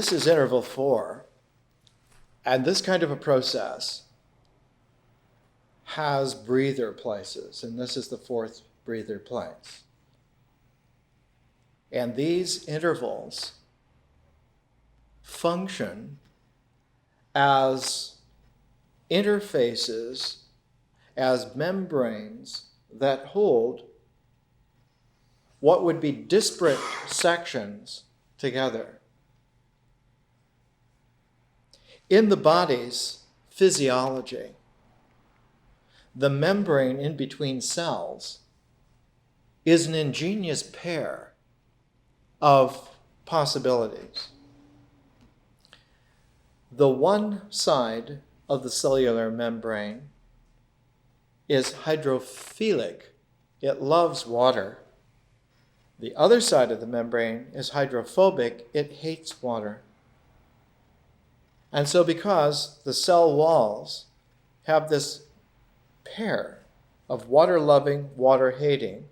this is interval 4. And this kind of a process has breather places, and this is the 4th breather place. And these intervals function as interfaces, as membranes that hold what would be disparate sections together. In the body's physiology, the membrane in between cells is an ingenious pair of possibilities. The one side of the cellular membrane is hydrophilic. It loves water. The other side of the membrane is hydrophobic. It hates water. And so because the cell walls have this pair of water-loving, water-hating,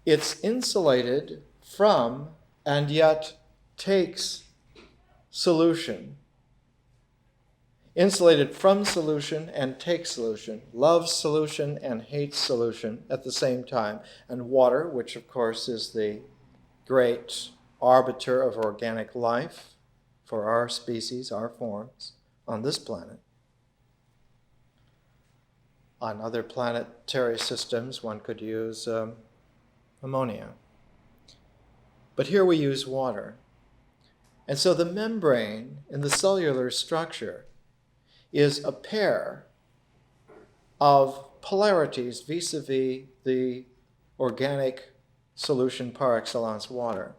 it's insulated from and yet takes solution. Insulated from solution and takes solution, loves solution and hates solution at the same time. And water, which of course is the great arbiter of organic life for our species, our forms, on this planet. On other planetary systems, one could use ammonia. But here we use water. And so the membrane in the cellular structure is a pair of polarities vis-a-vis the organic solution par excellence, water.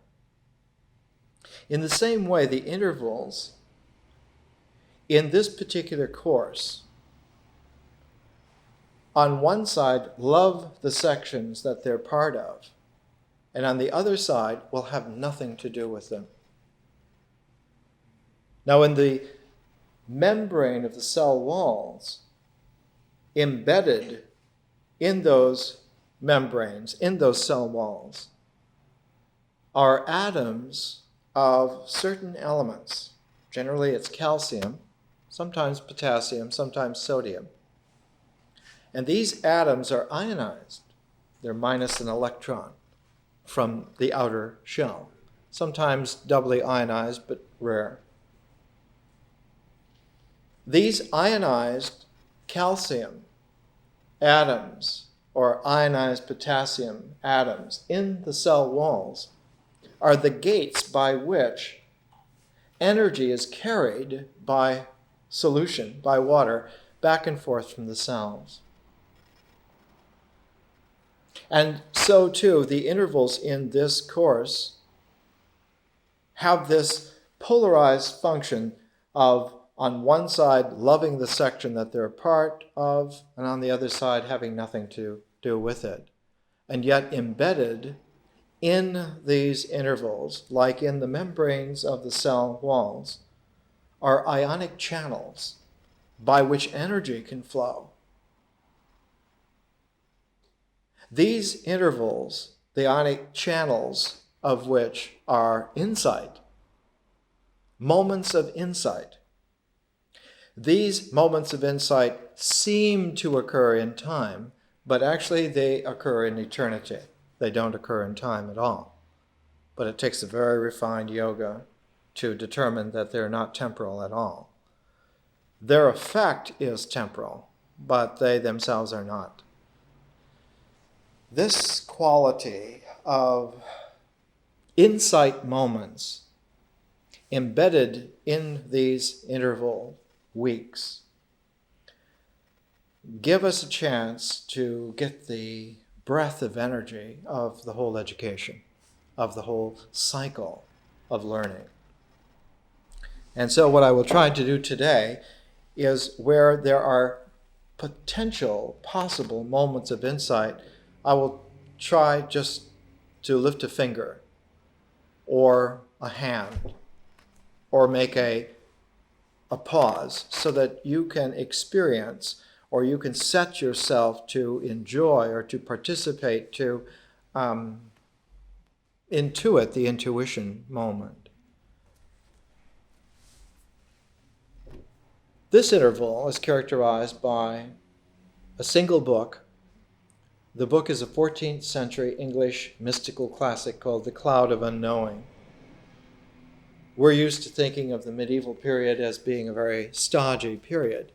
In the same way, the intervals in this particular course, on one side, love the sections that they're part of, and on the other side, will have nothing to do with them. Now, in the membrane of the cell walls, embedded in those membranes, in those cell walls, are atoms of certain elements. Generally, it's calcium, sometimes potassium, sometimes sodium. And these atoms are ionized. They're minus an electron from the outer shell, sometimes doubly ionized, but rare. These ionized calcium atoms or ionized potassium atoms in the cell walls are the gates by which energy is carried by solution, by water, back and forth from the cells. And so too, the intervals in this course have this polarized function of, on one side, loving the section that they're a part of, and on the other side, having nothing to do with it. And yet embedded in these intervals, like in the membranes of the cell walls, are ionic channels by which energy can flow. These intervals, the ionic channels of which are insight, moments of insight. These moments of insight seem to occur in time, but actually they occur in eternity. They don't occur in time at all. But it takes a very refined yoga to determine that they're not temporal at all. Their effect is temporal, but they themselves are not. This quality of insight moments embedded in these interval weeks give us a chance to get the breath of energy of the whole education, of the whole cycle of learning. And so what I will try to do today is, where there are potential, possible moments of insight, I will try just to lift a finger or a hand or make a pause so that you can experience, or you can set yourself to enjoy or to participate, to intuit the intuition moment. This interval is characterized by a single book. The book is a 14th century English mystical classic called The Cloud of Unknowing. We're used to thinking of the medieval period as being a very stodgy period.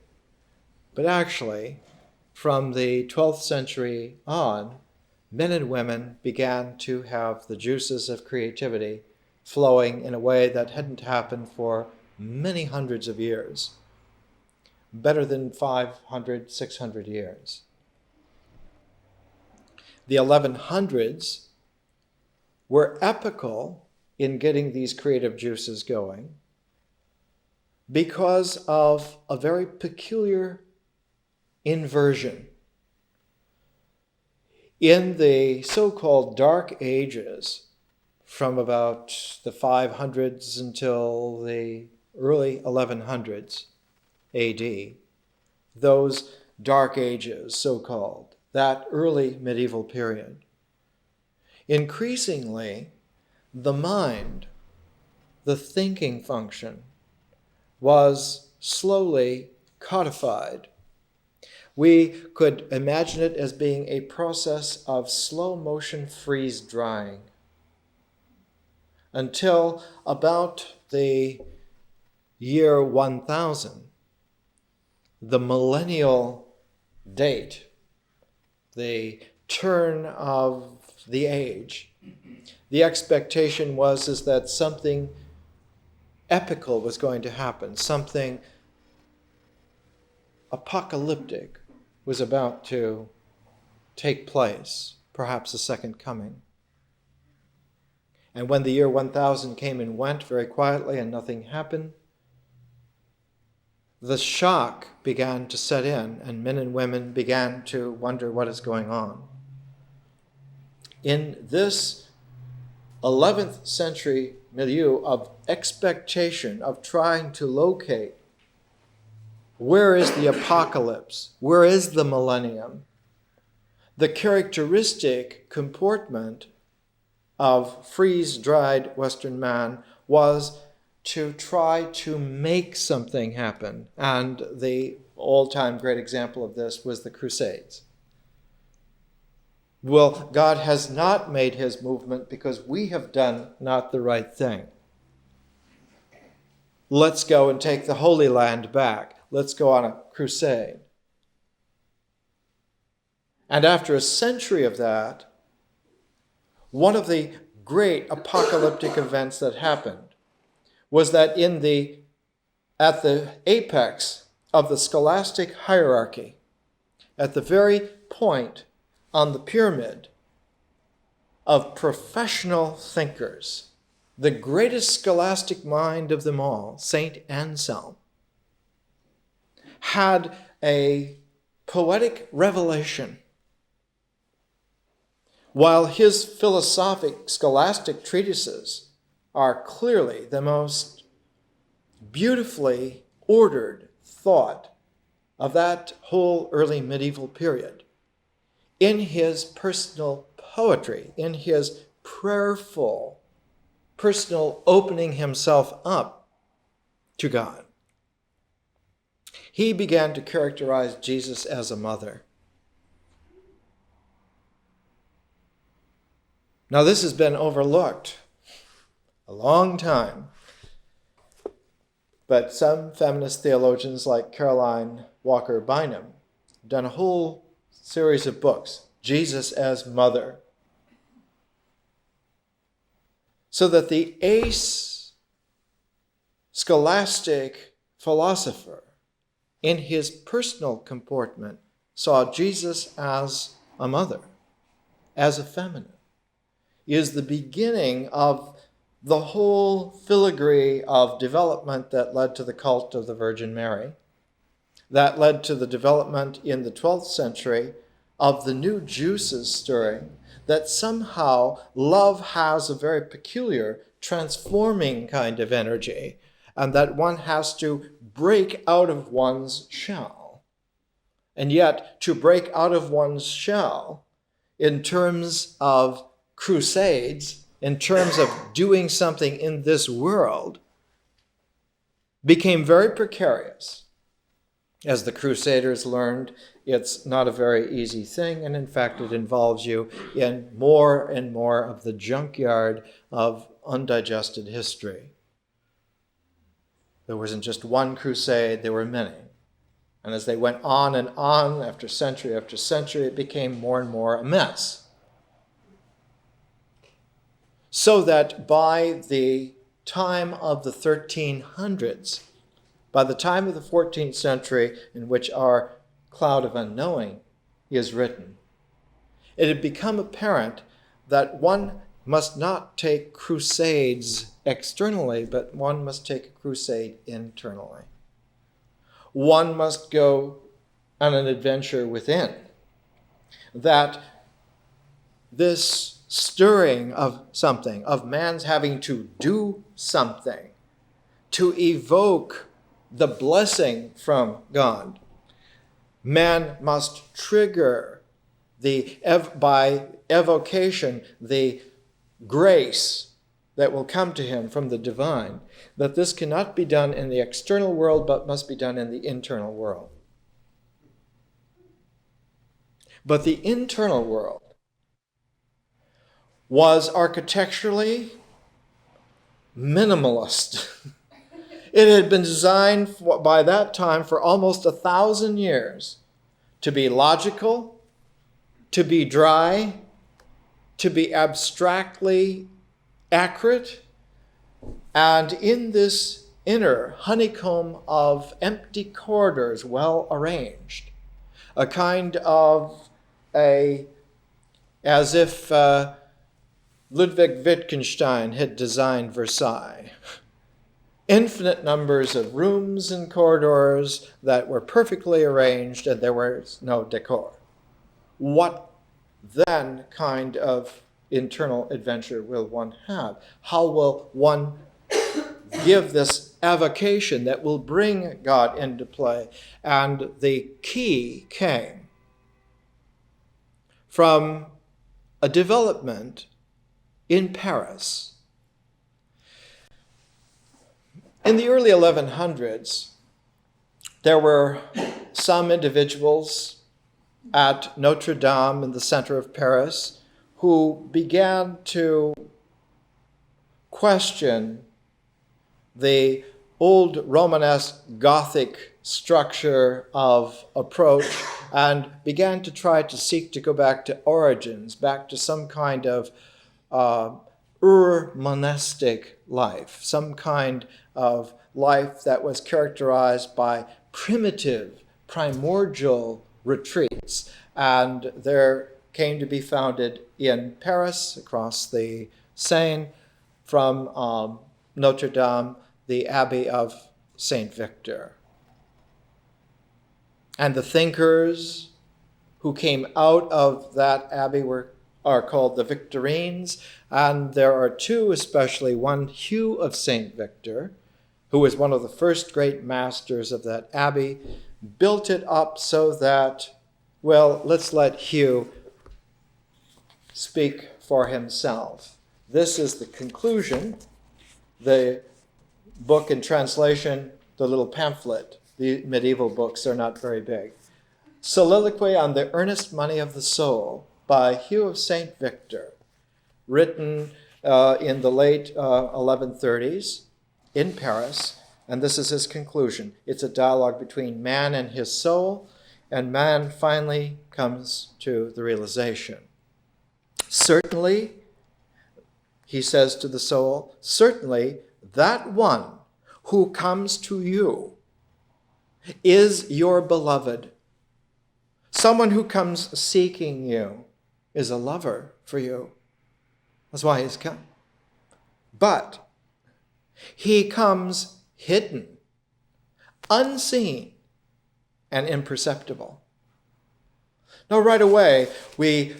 But actually, from the 12th century on, men and women began to have the juices of creativity flowing in a way that hadn't happened for many hundreds of years. Better than 500, 600 years. The 1100s were epical in getting these creative juices going because of a very peculiar inversion. In the so-called Dark Ages, from about the 500s until the early 1100s AD, those Dark Ages, so-called, that early medieval period, increasingly the mind, the thinking function, was slowly codified. We could imagine it as being a process of slow motion freeze drying until about the year 1000, the millennial date, the turn of the age. The expectation was that something epical was going to happen, something apocalyptic was about to take place, perhaps a second coming. And when the year 1000 came and went very quietly and nothing happened, the shock began to set in, and men and women began to wonder what is going on. In this 11th century milieu of expectation, of trying to locate where is the apocalypse, where is the millennium, the characteristic comportment of freeze-dried Western man was to try to make something happen. And the all-time great example of this was the Crusades. Well, God has not made his movement because we have done not the right thing. Let's go and take the Holy Land back. Let's go on a crusade. And after a century of that, one of the great apocalyptic events that happened was that at the apex of the scholastic hierarchy, at the very point on the pyramid of professional thinkers, the greatest scholastic mind of them all, Saint Anselm, had a poetic revelation. While his philosophic scholastic treatises are clearly the most beautifully ordered thought of that whole early medieval period, in his personal poetry, in his prayerful, personal opening himself up to God, he began to characterize Jesus as a mother. Now, this has been overlooked a long time, but some feminist theologians like Caroline Walker Bynum have done a whole series of books, Jesus as Mother, so that the ace scholastic philosopher in his personal comportment saw Jesus as a mother, as a feminine, is the beginning of the whole filigree of development that led to the cult of the Virgin Mary, that led to the development in the 12th century of the new juices stirring, that somehow love has a very peculiar transforming kind of energy, and that one has to break out of one's shell. And yet, to break out of one's shell in terms of crusades, in terms of doing something in this world, became very precarious. As the Crusaders learned, it's not a very easy thing, and in fact it involves you in more and more of the junkyard of undigested history. There wasn't just one crusade, there were many. And as they went on and on, after century, it became more and more a mess. So that by the time of the 1300s, by the time of the 14th century in which our Cloud of Unknowing is written, it had become apparent that one must not take crusades externally, but one must take a crusade internally. One must go on an adventure within. That this stirring of something, of man's having to do something, to evoke the blessing from God, man must trigger by evocation the grace that will come to him from the divine, that this cannot be done in the external world, but must be done in the internal world. But the internal world was architecturally minimalist. It had been designed by that time for almost 1,000 years to be logical, to be dry, to be abstractly accurate, and in this inner honeycomb of empty corridors well arranged, a kind of as if Ludwig Wittgenstein had designed Versailles. Infinite numbers of rooms and corridors that were perfectly arranged, and there was no decor. What then kind of internal adventure will one have? How will one give this avocation that will bring God into play? And the key came from a development in Paris. In the early 1100s, there were some individuals at Notre Dame in the center of Paris who began to question the old Romanesque Gothic structure of approach and began to try to seek to go back to origins, back to some kind of monastic life, some kind of life that was characterized by primitive, primordial retreats. And there came to be founded in Paris, across the Seine, from Notre Dame, the Abbey of Saint Victor. And the thinkers who came out of that abbey are called the Victorines, and there are two especially, one Hugh of Saint Victor, who was one of the first great masters of that abbey, built it up so that, well, let's let Hugh speak for himself. This is the conclusion, the book in translation, the little pamphlet. The medieval books are not very big. Soliloquy on the Earnest Money of the Soul by Hugh of St. Victor, written in the late 1130s in Paris, and this is his conclusion. It's a dialogue between man and his soul, and man finally comes to the realization. Certainly, he says to the soul, certainly that one who comes to you is your beloved. Someone who comes seeking you is a lover for you. That's why he's come. But he comes hidden, unseen, and imperceptible. Now, right away, we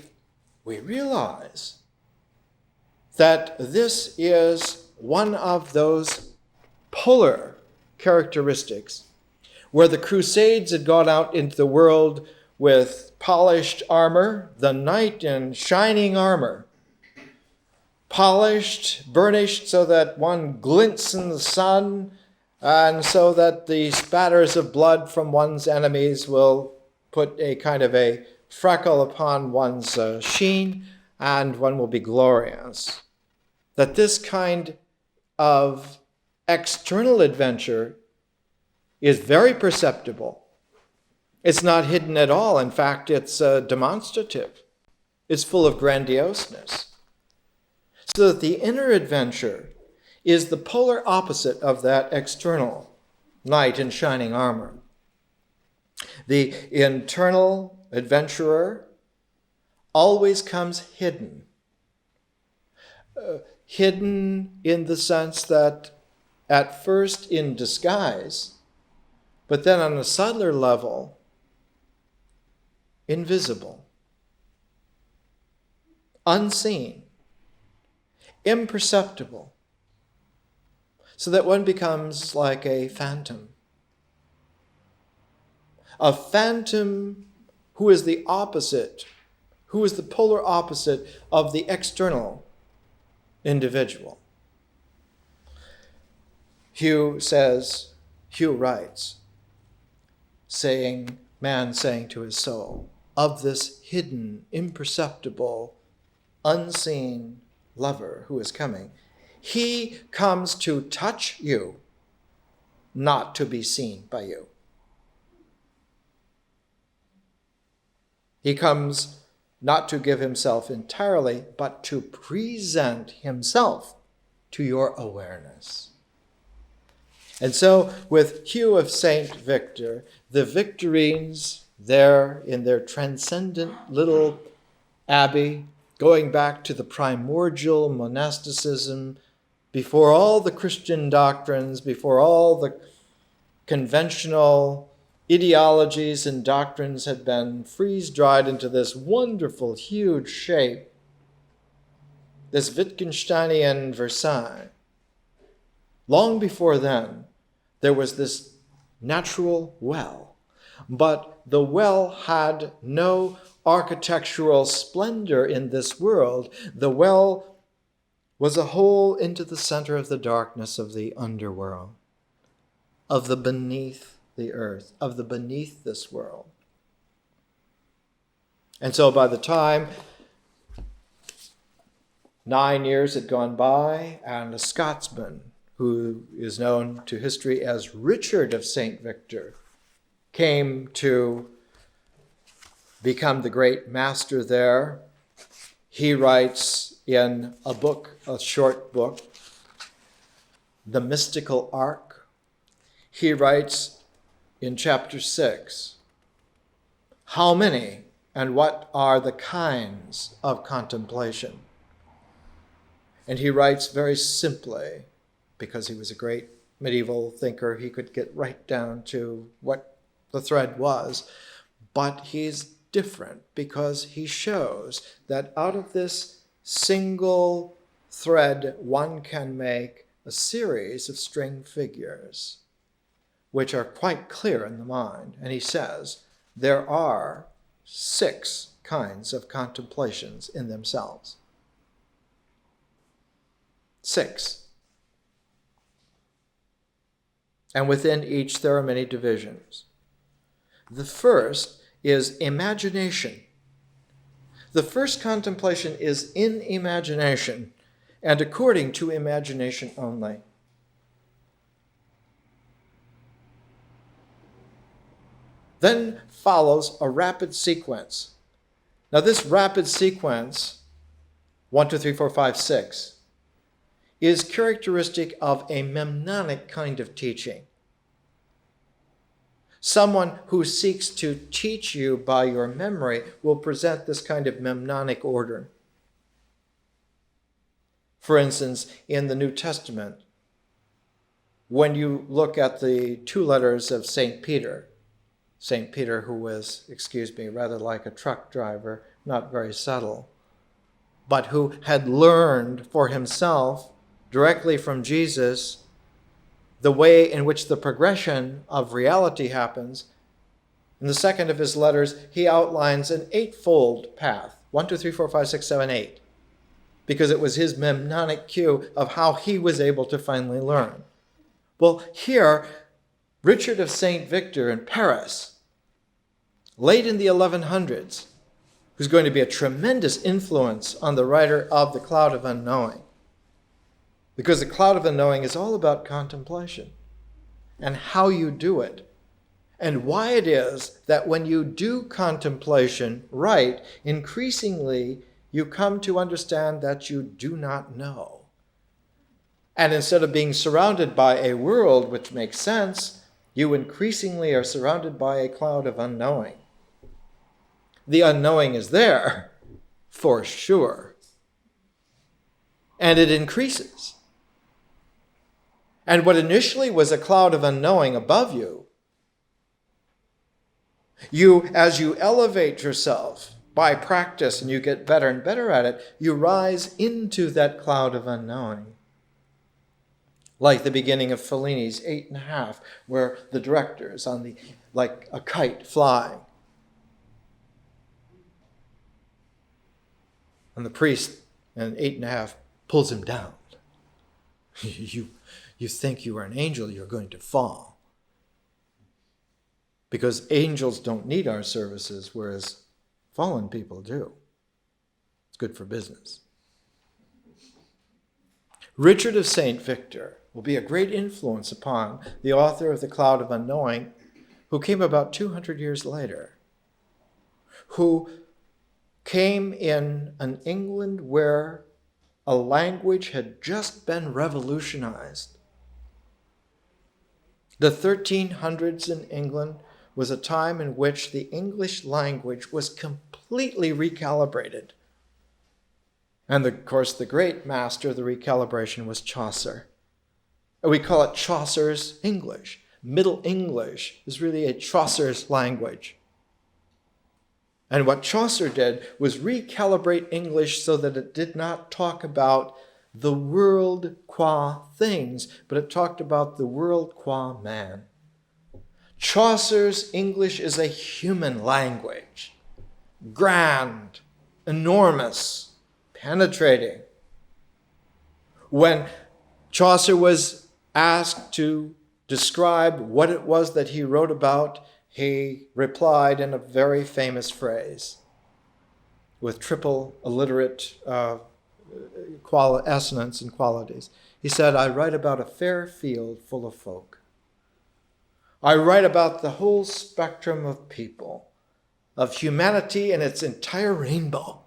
realize that this is one of those polar characteristics where the Crusades had gone out into the world with polished armor, the knight in shining armor, polished, burnished so that one glints in the sun, And so that the spatters of blood from one's enemies will put a kind of a freckle upon one's sheen, and one will be glorious. That this kind of external adventure is very perceptible. It's not hidden at all. In fact, it's demonstrative. It's full of grandioseness. So that the inner adventure is the polar opposite of that external knight in shining armor. The internal adventurer always comes hidden. Hidden in the sense that at first in disguise, but then on a subtler level, invisible, unseen, imperceptible, so that one becomes like a phantom. A phantom who is the opposite, who is the polar opposite of the external individual. Hugh writes, man saying to his soul, of this hidden, imperceptible, unseen lover who is coming, he comes to touch you, not to be seen by you. He comes not to give himself entirely, but to present himself to your awareness. And so with Hugh of St. Victor, the Victorines there in their transcendent little abbey, going back to the primordial monasticism, before all the Christian doctrines, before all the conventional ideologies and doctrines had been freeze-dried into this wonderful, huge shape, this Wittgensteinian Versailles. Long before then, there was this natural well, but the well had no architectural splendor in this world. The well was a hole into the center of the darkness of the underworld, of the beneath the earth, of the beneath this world. And so by the time 9 years had gone by, and a Scotsman who is known to history as Richard of St. Victor came to become the great master there, he writes in a short book, The Mystical Ark. He writes in chapter 6, how many and what are the kinds of contemplation? And he writes very simply, because he was a great medieval thinker, he could get right down to what the thread was. But he's different because he shows that out of this single thread, one can make a series of string figures, which are quite clear in the mind. And he says there are 6 kinds of contemplations in themselves. 6. And within each there are many divisions. The first is imagination. The first contemplation is in imagination and according to imagination only. Then follows a rapid sequence. Now this rapid sequence, 1, 2, 3, 4, 5, 6, is characteristic of a mnemonic kind of teaching. Someone who seeks to teach you by your memory will present this kind of mnemonic order. For instance, in the New Testament, when you look at the 2 letters of St. Peter who was, rather like a truck driver, not very subtle, but who had learned for himself directly from Jesus the way in which the progression of reality happens. In the second of his letters, he outlines an 8-fold path, 1, 2, 3, 4, 5, 6, 7, 8, because it was his mnemonic cue of how he was able to finally learn. Well, here, Richard of St. Victor in Paris, late in the 1100s, who's going to be a tremendous influence on the writer of The Cloud of Unknowing. Because The Cloud of Unknowing is all about contemplation and how you do it. And why it is that when you do contemplation right, increasingly you come to understand that you do not know. And instead of being surrounded by a world which makes sense, you increasingly are surrounded by a cloud of unknowing. The unknowing is there, for sure. And it increases. And what initially was a cloud of unknowing above you, as you elevate yourself by practice and you get better and better at it, you rise into that cloud of unknowing. Like the beginning of Fellini's 8.5, where the director is like a kite flying. And the priest in 8.5 pulls him down. You think you are an angel, you're going to fall. Because angels don't need our services, whereas fallen people do. It's good for business. Richard of St. Victor will be a great influence upon the author of The Cloud of Unknowing, who came about 200 years later, who came in an England where a language had just been revolutionized. The 1300s in England was a time in which the English language was completely recalibrated. And of course, the great master of the recalibration was Chaucer. We call it Chaucer's English. Middle English is really a Chaucer's language. And what Chaucer did was recalibrate English so that it did not talk about the world qua things, but it talked about the world qua man. Chaucer's English is a human language. Grand, enormous, penetrating. When Chaucer was asked to describe what it was that he wrote about, he replied in a very famous phrase with triple alliterate assonance and qualities. He said, "I write about a fair field full of folk. I write about the whole spectrum of people, of humanity in its entire rainbow."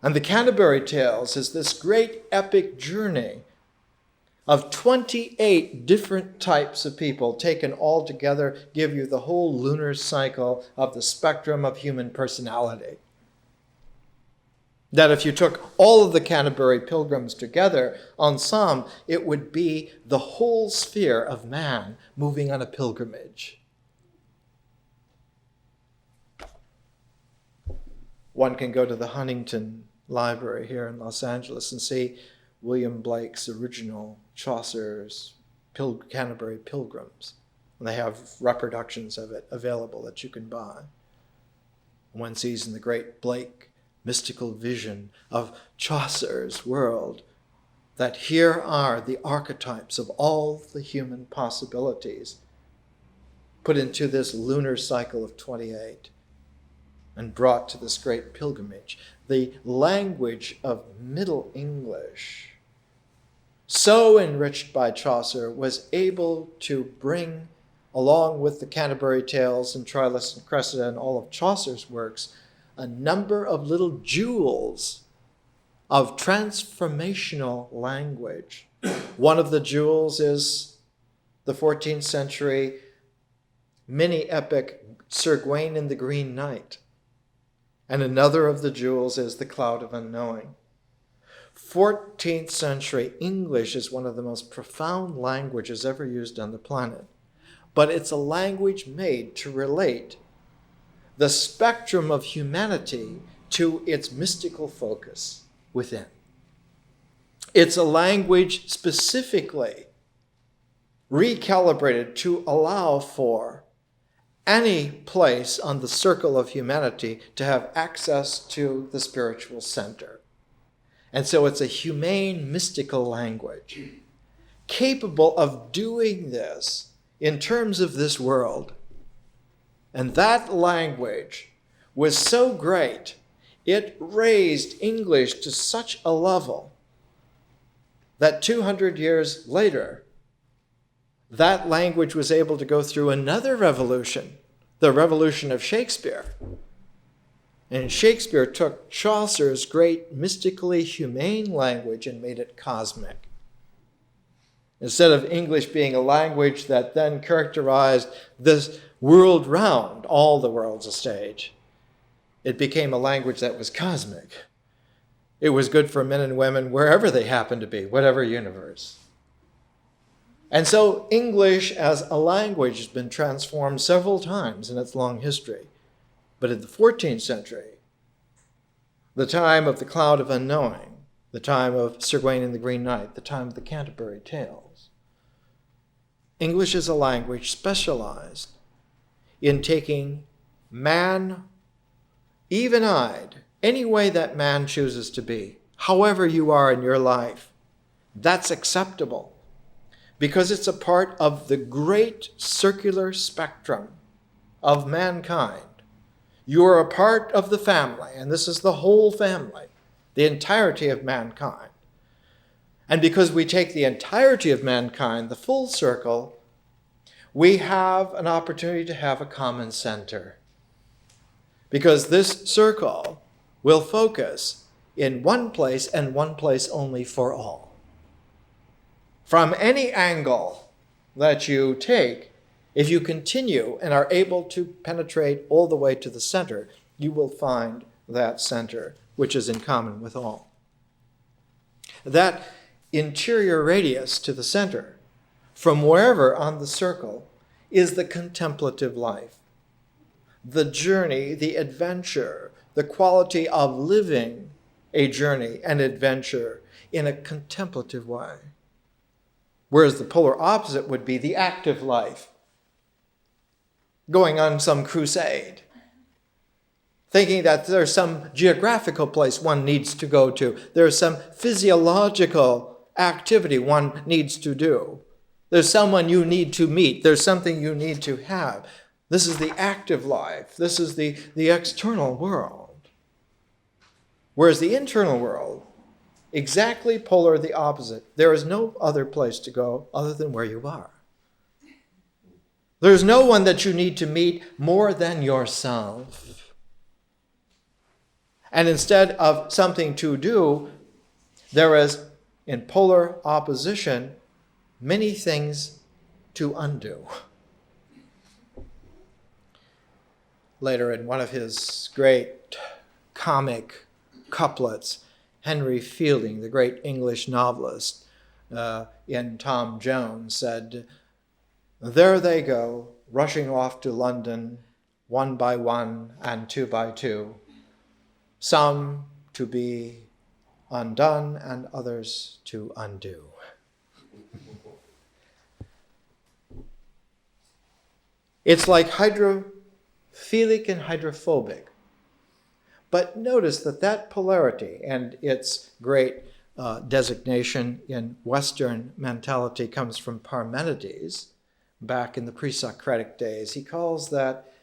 And the Canterbury Tales is this great epic journey of 28 different types of people taken all together, give you the whole lunar cycle of the spectrum of human personality. That if you took all of the Canterbury pilgrims together, ensemble, it would be the whole sphere of man moving on a pilgrimage. One can go to the Huntington Library here in Los Angeles and see William Blake's original Chaucer's Canterbury Pilgrims. And they have reproductions of it available that you can buy. One sees in the great Blake mystical vision of Chaucer's world that here are the archetypes of all the human possibilities put into this lunar cycle of 28 and brought to this great pilgrimage. The language of Middle English, so enriched by Chaucer, was able to bring, along with the Canterbury Tales and Troilus and Cressida and all of Chaucer's works, a number of little jewels of transformational language. One of the jewels is the 14th century mini-epic Sir Gawain and the Green Knight. And another of the jewels is the Cloud of Unknowing. 14th century English is one of the most profound languages ever used on the planet. But it's a language made to relate the spectrum of humanity to its mystical focus within. It's a language specifically recalibrated to allow for any place on the circle of humanity to have access to the spiritual center. And so it's a humane, mystical language. capable of doing this in terms of this world. And that language was so great, it raised English to such a level that 200 years later, that language was able to go through another revolution, the revolution of Shakespeare. And Shakespeare took Chaucer's great mystically humane language and made it cosmic. Instead of English being a language that then characterized this world round, all the world's a stage, it became a language that was cosmic. It was good for men and women wherever they happened to be, whatever universe. And so English as a language has been transformed several times in its long history. But in the 14th century, the time of the Cloud of Unknowing, the time of Sir Gawain and the Green Knight, the time of the Canterbury Tales, English is a language specialized in taking man, even-eyed, any way that man chooses to be, however you are in your life, that's acceptable because it's a part of the great circular spectrum of mankind. You are a part of the family, and this is the whole family, the entirety of mankind. And because we take the entirety of mankind, the full circle, we have an opportunity to have a common center. Because this circle will focus in one place and one place only for all. From any angle that you take, if you continue and are able to penetrate all the way to the center, you will find that center, which is in common with all. That interior radius to the center, from wherever on the circle, is the contemplative life. The journey, the adventure, the quality of living a journey, an adventure in a contemplative way. Whereas the polar opposite would be the active life, going on some crusade, thinking that there's some geographical place one needs to go to. There's some physiological activity one needs to do. There's someone you need to meet. There's something you need to have. This is the active life. This is the external world. Whereas the internal world, exactly polar the opposite. There is no other place to go other than where you are. There's no one that you need to meet more than yourself. And instead of something to do, there is, in polar opposition, many things to undo. Later, in one of his great comic couplets, Henry Fielding, the great English novelist, in Tom Jones, said, "There they go, rushing off to London, one by one and two by two, some to be undone and others to undo." It's like hydrophilic and hydrophobic. But notice that polarity and its great designation in Western mentality comes from Parmenides back in the pre-Socratic days. He calls that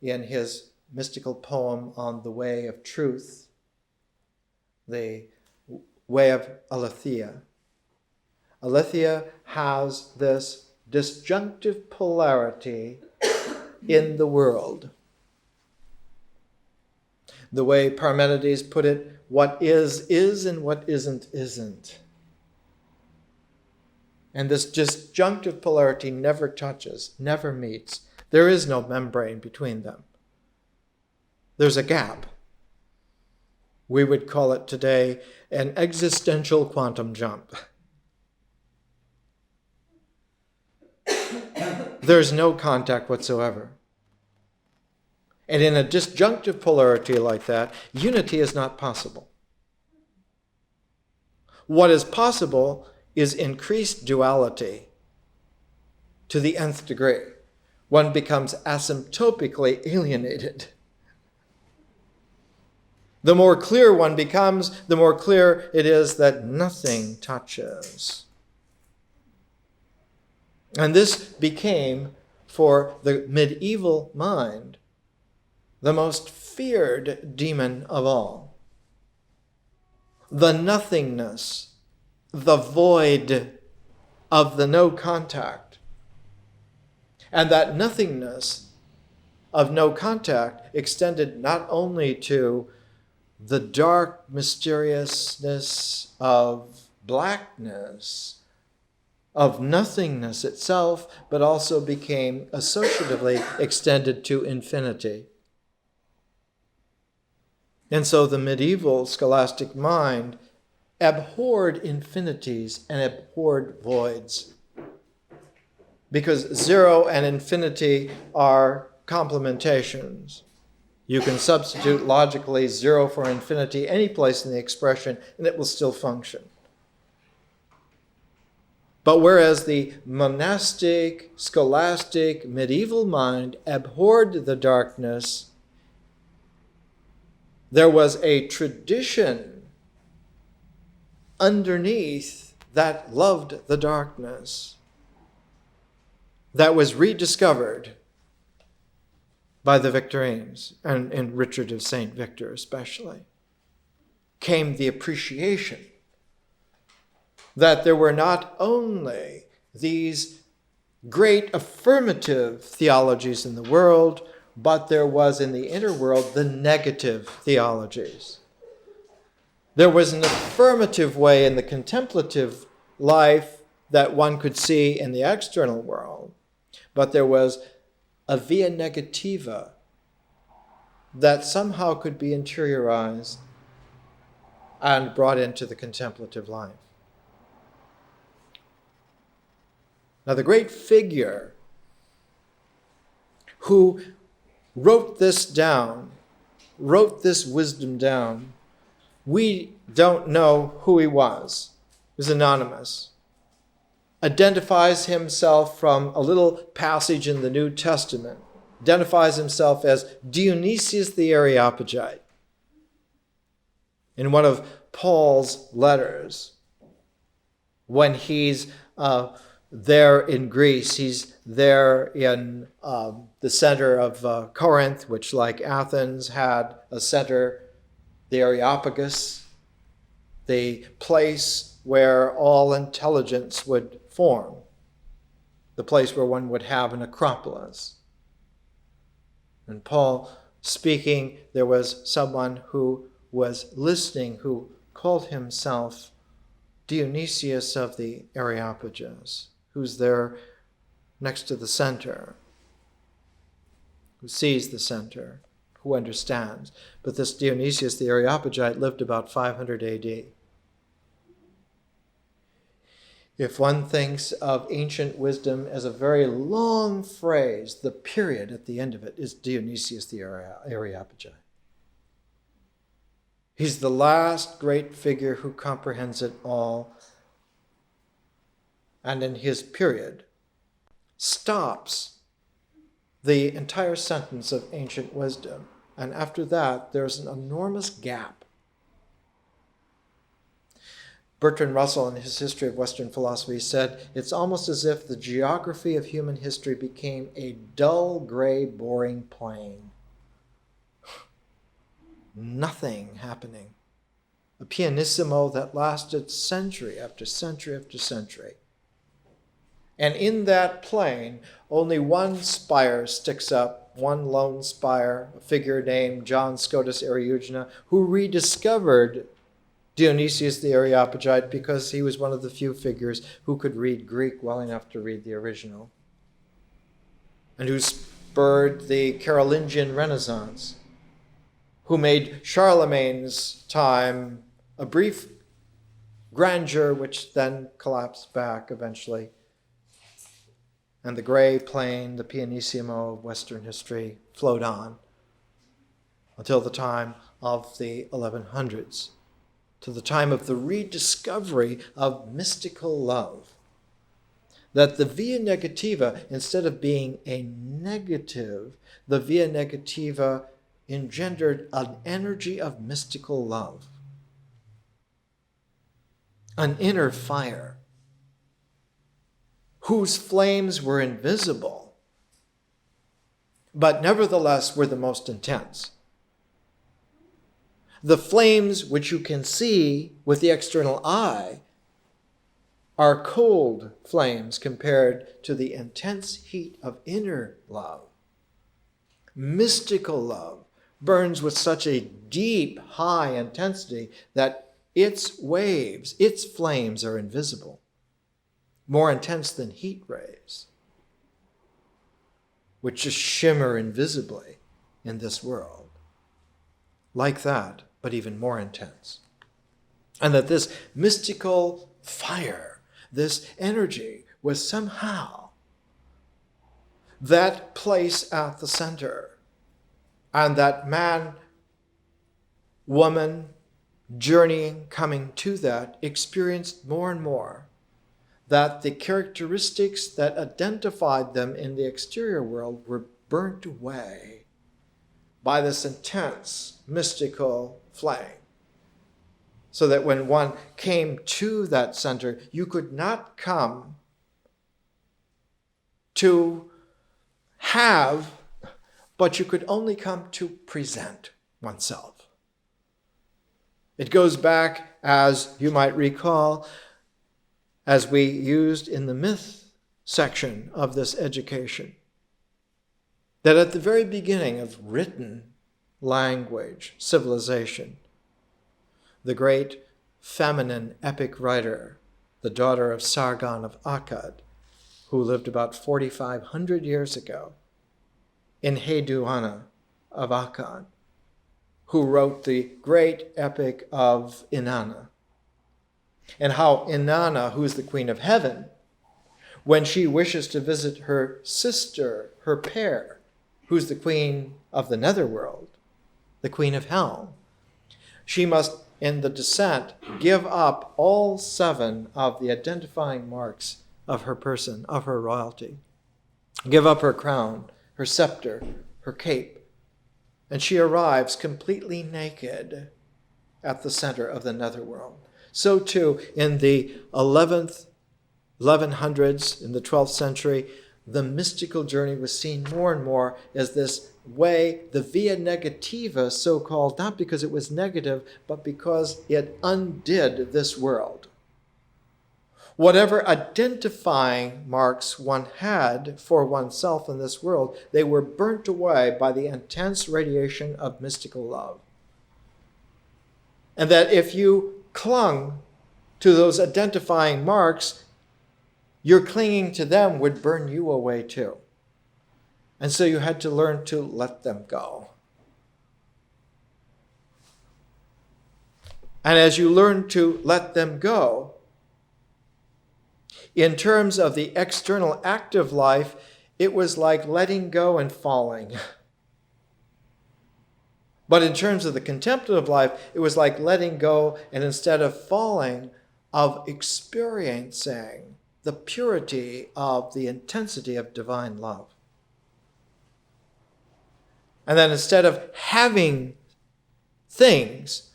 in his mystical poem on the way of truth, the way of aletheia. Aletheia has this disjunctive polarity in the world. The way Parmenides put it, what is and what isn't. And this disjunctive polarity never touches, never meets. There is no membrane between them. There's a gap. We would call it today an existential quantum jump. There's no contact whatsoever. And in a disjunctive polarity like that, unity is not possible. What is possible is increased duality to the nth degree. One becomes asymptotically alienated. The more clear one becomes, the more clear it is that nothing touches. And this became, for the medieval mind, the most feared demon of all. The nothingness, the void of the no contact. And that nothingness of no contact extended not only to the dark mysteriousness of blackness, of nothingness itself, but also became associatively extended to infinity. And so the medieval scholastic mind abhorred infinities and abhorred voids, because zero and infinity are complementations. You can substitute logically zero for infinity any place in the expression, and it will still function. But whereas the monastic, scholastic, medieval mind abhorred the darkness, there was a tradition underneath that loved the darkness, that was rediscovered by the Victorines, and in Richard of St. Victor especially, came the appreciation that there were not only these great affirmative theologies in the world, but there was in the inner world the negative theologies. There was an affirmative way in the contemplative life that one could see in the external world, but there was a via negativa that somehow could be interiorized and brought into the contemplative life. Now, the great figure who wrote this down, wrote this wisdom down, we don't know who he was. He was anonymous. Identifies himself from a little passage in the New Testament, identifies himself as Dionysius the Areopagite. In one of Paul's letters, when he's there in Greece, he's there in the center of Corinth, which, like Athens, had a center, the Areopagus, the place where all intelligence would form, the place where one would have an acropolis. And Paul speaking, there was someone who was listening who called himself Dionysius of the Areopagus, who's there next to the center, who sees the center, who understands. But this Dionysius the Areopagite lived about 500 AD. If one thinks of ancient wisdom as a very long phrase, the period at the end of it is Dionysius the Areopagite. He's the last great figure who comprehends it all, and in his period stops the entire sentence of ancient wisdom. And after that, there's an enormous gap. Bertrand Russell, in his History of Western Philosophy, said, it's almost as if the geography of human history became a dull, gray, boring plain. Nothing happening. A pianissimo that lasted century after century after century. And in that plain, only one spire sticks up, one lone spire, a figure named John Scotus Eriugena, who rediscovered Dionysius the Areopagite because he was one of the few figures who could read Greek well enough to read the original, and who spurred the Carolingian Renaissance, who made Charlemagne's time a brief grandeur which then collapsed back eventually. And the gray plain, the pianissimo of Western history, flowed on until the time of the 1100s, to the time of the rediscovery of mystical love. That the via negativa, instead of being a negative, the via negativa engendered an energy of mystical love, an inner fire, whose flames were invisible, but nevertheless were the most intense. The flames which you can see with the external eye are cold flames compared to the intense heat of inner love. Mystical love burns with such a deep, high intensity that its waves, its flames are invisible, more intense than heat rays, which just shimmer invisibly in this world. Like that, but even more intense. And that this mystical fire, this energy, was somehow that place at the center. And that man, woman, journeying, coming to that, experienced more and more that the characteristics that identified them in the exterior world were burnt away by this intense mystical flame. So that when one came to that center, you could not come to have, but you could only come to present oneself. It goes back, as you might recall, as we used in the myth section of this education, that at the very beginning of written language, civilization, the great feminine epic writer, the daughter of Sargon of Akkad, who lived about 4,500 years ago, in Heduana of Akkad, who wrote the great epic of Inanna. And how Inanna, who is the queen of heaven, when she wishes to visit her sister, her pair, who's the queen of the netherworld, the queen of hell, she must, in the descent, give up all 7 of the identifying marks of her person, of her royalty. Give up her crown, her scepter, her cape, and she arrives completely naked at the center of the netherworld. So too, in the 1100s, in the 12th century, the mystical journey was seen more and more as this way, the via negativa, so-called, not because it was negative, but because it undid this world. Whatever identifying marks one had for oneself in this world, they were burnt away by the intense radiation of mystical love. And that if you clung to those identifying marks, your clinging to them would burn you away too. And so you had to learn to let them go. And as you learn to let them go, in terms of the external active life, it was like letting go and falling. But in terms of the contemplative life, it was like letting go and instead of falling, of experiencing the purity of the intensity of divine love. And then instead of having things,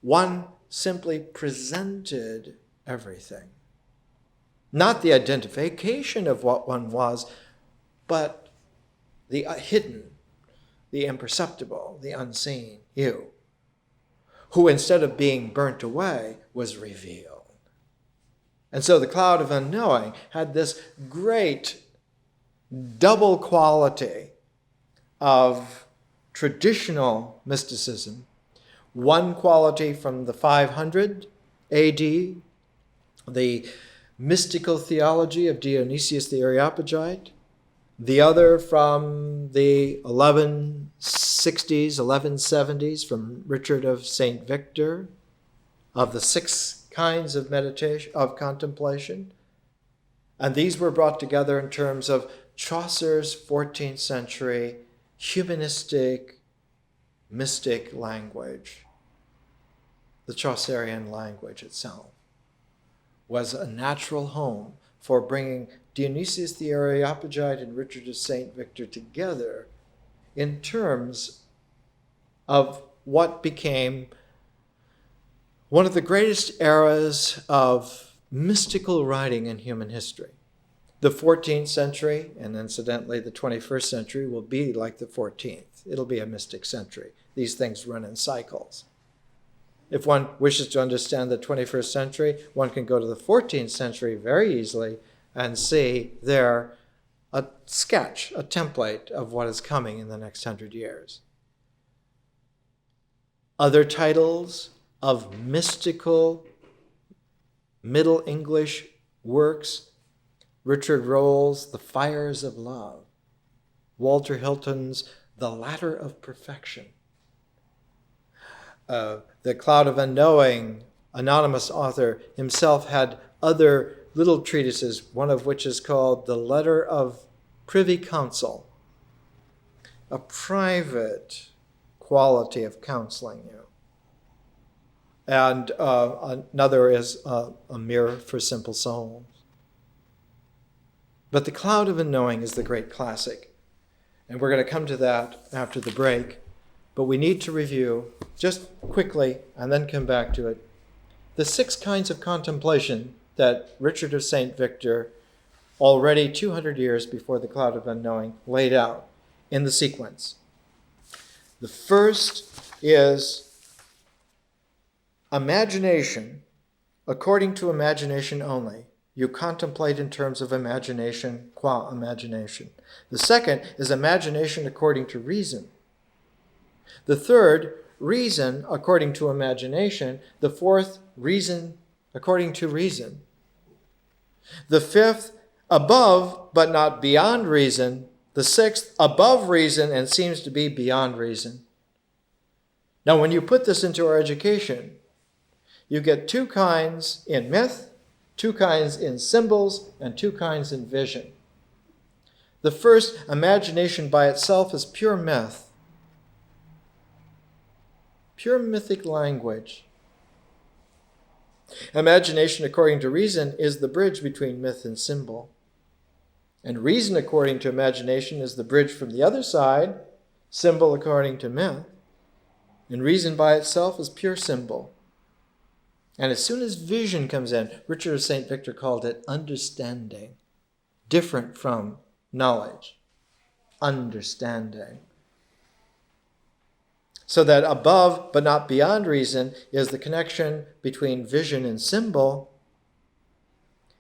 one simply presented everything. Not the identification of what one was, but the hidden, the imperceptible, the unseen you, who instead of being burnt away was revealed. And so the cloud of unknowing had this great double quality of traditional mysticism. One quality from the 500 AD, the mystical theology of Dionysius the Areopagite, the other from the 1160s, 1170s, from Richard of St. Victor, of the 6 kinds of meditation, of contemplation. And these were brought together in terms of Chaucer's 14th century humanistic, mystic language. The Chaucerian language itself was a natural home for bringing Dionysius the Areopagite and Richard of St. Victor together in terms of what became one of the greatest eras of mystical writing in human history. The 14th century, and incidentally the 21st century, will be like the 14th. It'll be a mystic century. These things run in cycles. If one wishes to understand the 21st century, one can go to the 14th century very easily and see there a sketch, a template of what is coming in the next 100 years. Other titles of mystical Middle English works: Richard Roll's The Fires of Love, Walter Hilton's The Ladder of Perfection, The Cloud of Unknowing, anonymous author himself had other little treatises, one of which is called The Letter of Privy Council, a private quality of counseling you. And another is A Mirror for Simple Souls. But The Cloud of Unknowing is the great classic. And we're going to come to that after the break. But we need to review, just quickly, and then come back to it, the 6 kinds of contemplation that Richard of St. Victor, already 200 years before The Cloud of Unknowing, laid out in the sequence. The first is imagination, according to imagination only. You contemplate in terms of imagination qua imagination. The second is imagination according to reason. The third, reason according to imagination. The fourth, reason according to reason. The fifth, above but not beyond reason. The sixth, above reason and seems to be beyond reason. Now, when you put this into our education, you get 2 kinds in myth, 2 kinds in symbols, and 2 kinds in vision. The first, imagination by itself, is pure myth. Pure mythic language. Imagination according to reason is the bridge between myth and symbol. And reason according to imagination is the bridge from the other side, symbol according to myth. And reason by itself is pure symbol. And as soon as vision comes in, Richard of St. Victor called it understanding, different from knowledge. Understanding. So that above but not beyond reason is the connection between vision and symbol.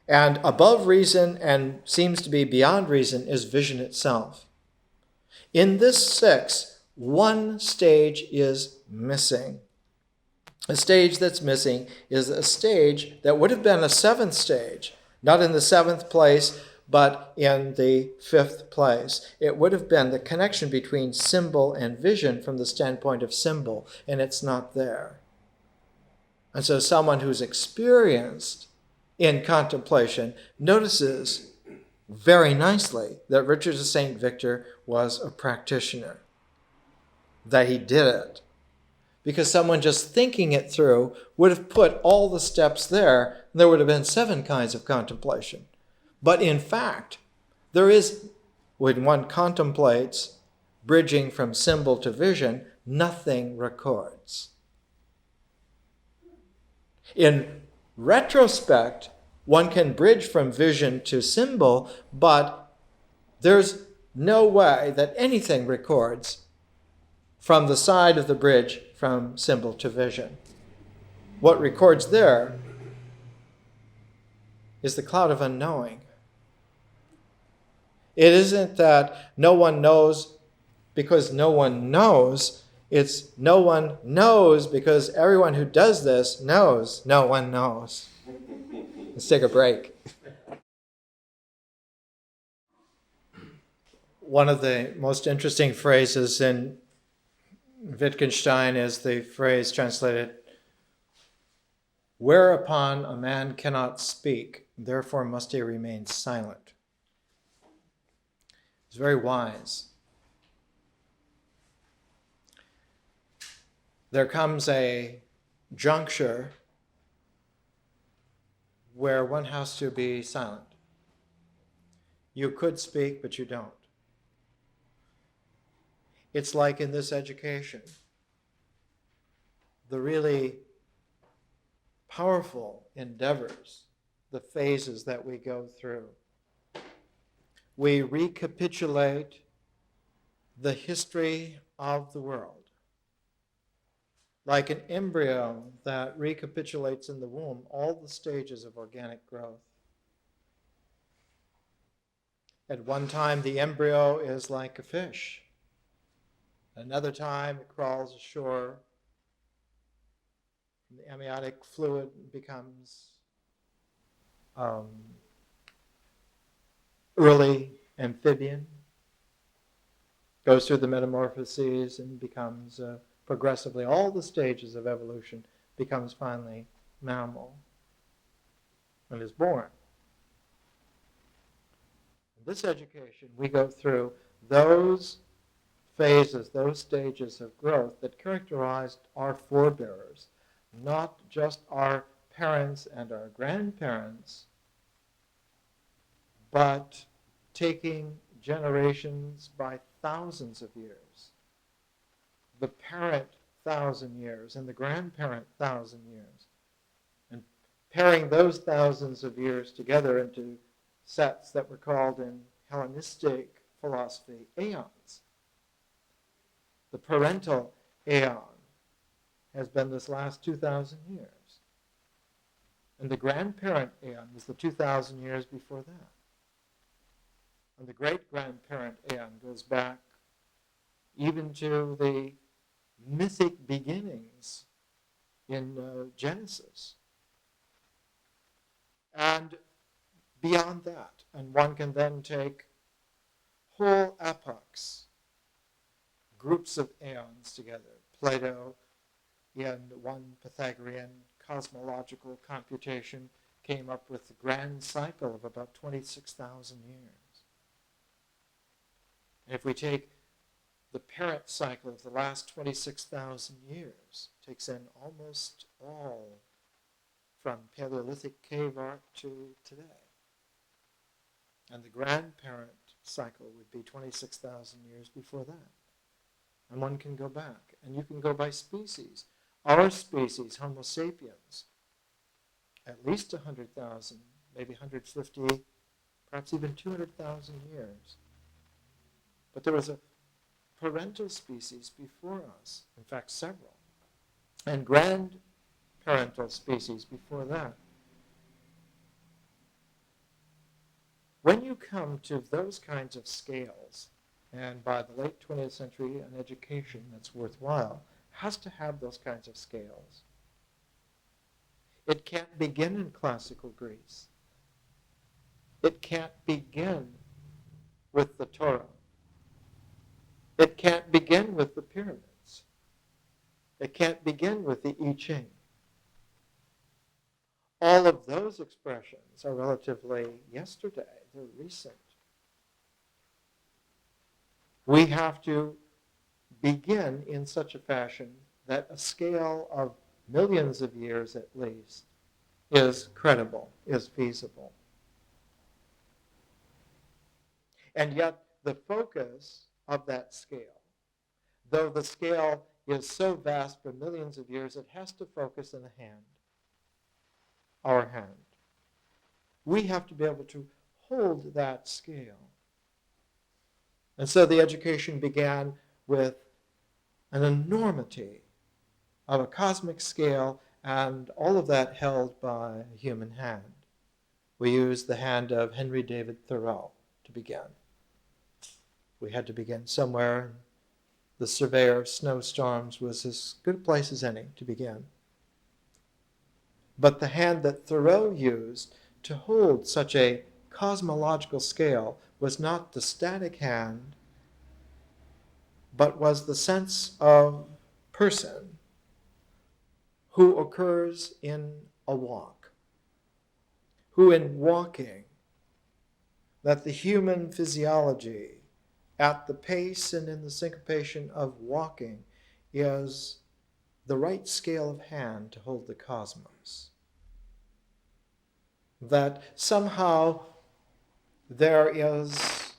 And above reason and seems to be beyond reason is vision itself. In this 6, one stage is missing. A stage that's missing is a stage that would have been a 7th stage, not in the 7th place, but in the 5th place. It would have been the connection between symbol and vision from the standpoint of symbol, and it's not there. And so someone who's experienced in contemplation notices very nicely that Richard of St. Victor was a practitioner, that he did it. Because someone just thinking it through would have put all the steps there, and there would have been 7 kinds of contemplation. But in fact, there is, when one contemplates, bridging from symbol to vision, nothing records. In retrospect, one can bridge from vision to symbol, but there's no way that anything records from the side of the bridge from symbol to vision. What records there is the cloud of unknowing. It isn't that no one knows because no one knows. It's no one knows because everyone who does this knows no one knows. Let's take a break. One of the most interesting phrases in Wittgenstein is the phrase translated, "Whereupon a man cannot speak, therefore must he remain silent." It's very wise. There comes a juncture where one has to be silent. You could speak, but you don't. It's like in this education. The really powerful endeavors, the phases that we go through, we recapitulate the history of the world. Like an embryo that recapitulates in the womb all the stages of organic growth. At one time, the embryo is like a fish. Another time, it crawls ashore. The amniotic fluid becomes early amphibian, goes through the metamorphoses and becomes progressively, all the stages of evolution, becomes finally mammal and is born. In this education, we go through those phases, those stages of growth that characterized our forebears, not just our parents and our grandparents, but taking generations by thousands of years. The parent 1,000 years and the grandparent 1,000 years. And pairing those thousands of years together into sets that were called in Hellenistic philosophy aeons. The parental aeon has been this last 2,000 years. And the grandparent aeon was the 2,000 years before that. And the great-grandparent aeon goes back even to the mythic beginnings in Genesis. And beyond that, and one can then take whole epochs, groups of aeons together. Plato, in one Pythagorean cosmological computation, came up with the grand cycle of about 26,000 years. And if we take the parent cycle of the last 26,000 years, takes in almost all from Paleolithic cave art to today. And the grandparent cycle would be 26,000 years before that. And one can go back, and you can go by species. Our species, Homo sapiens, at least 100,000, maybe 150, perhaps even 200,000 years. But there was a parental species before us, in fact several, and grandparental species before that. When you come to those kinds of scales, and by the late 20th century, an education that's worthwhile has to have those kinds of scales. It can't begin in classical Greece. It can't begin with the Torah. It can't begin with the pyramids. It can't begin with the I Ching. All of those expressions are relatively yesterday. They're recent. We have to begin in such a fashion that a scale of millions of years at least is credible, is feasible. And yet the focus of that scale, though the scale is so vast for millions of years, it has to focus in a hand, our hand. We have to be able to hold that scale. And so the education began with an enormity of a cosmic scale, and all of that held by a human hand. We used the hand of Henry David Thoreau to begin. We had to begin somewhere. The surveyor of snowstorms was as good a place as any to begin. But the hand that Thoreau used to hold such a cosmological scale was not the static hand, but was the sense of person who occurs in a walk, who in walking, that the human physiology at the pace and in the syncopation of walking is the right scale of hand to hold the cosmos. That somehow there is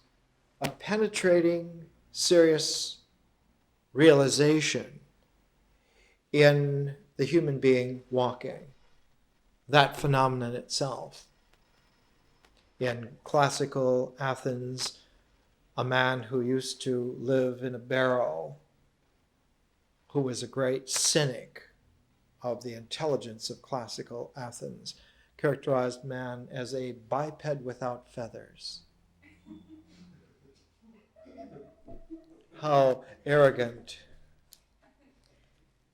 a penetrating, serious realization in the human being walking, that phenomenon itself. In classical Athens, a man who used to live in a barrel, who was a great cynic of the intelligence of classical Athens, characterized man as a biped without feathers. How arrogant.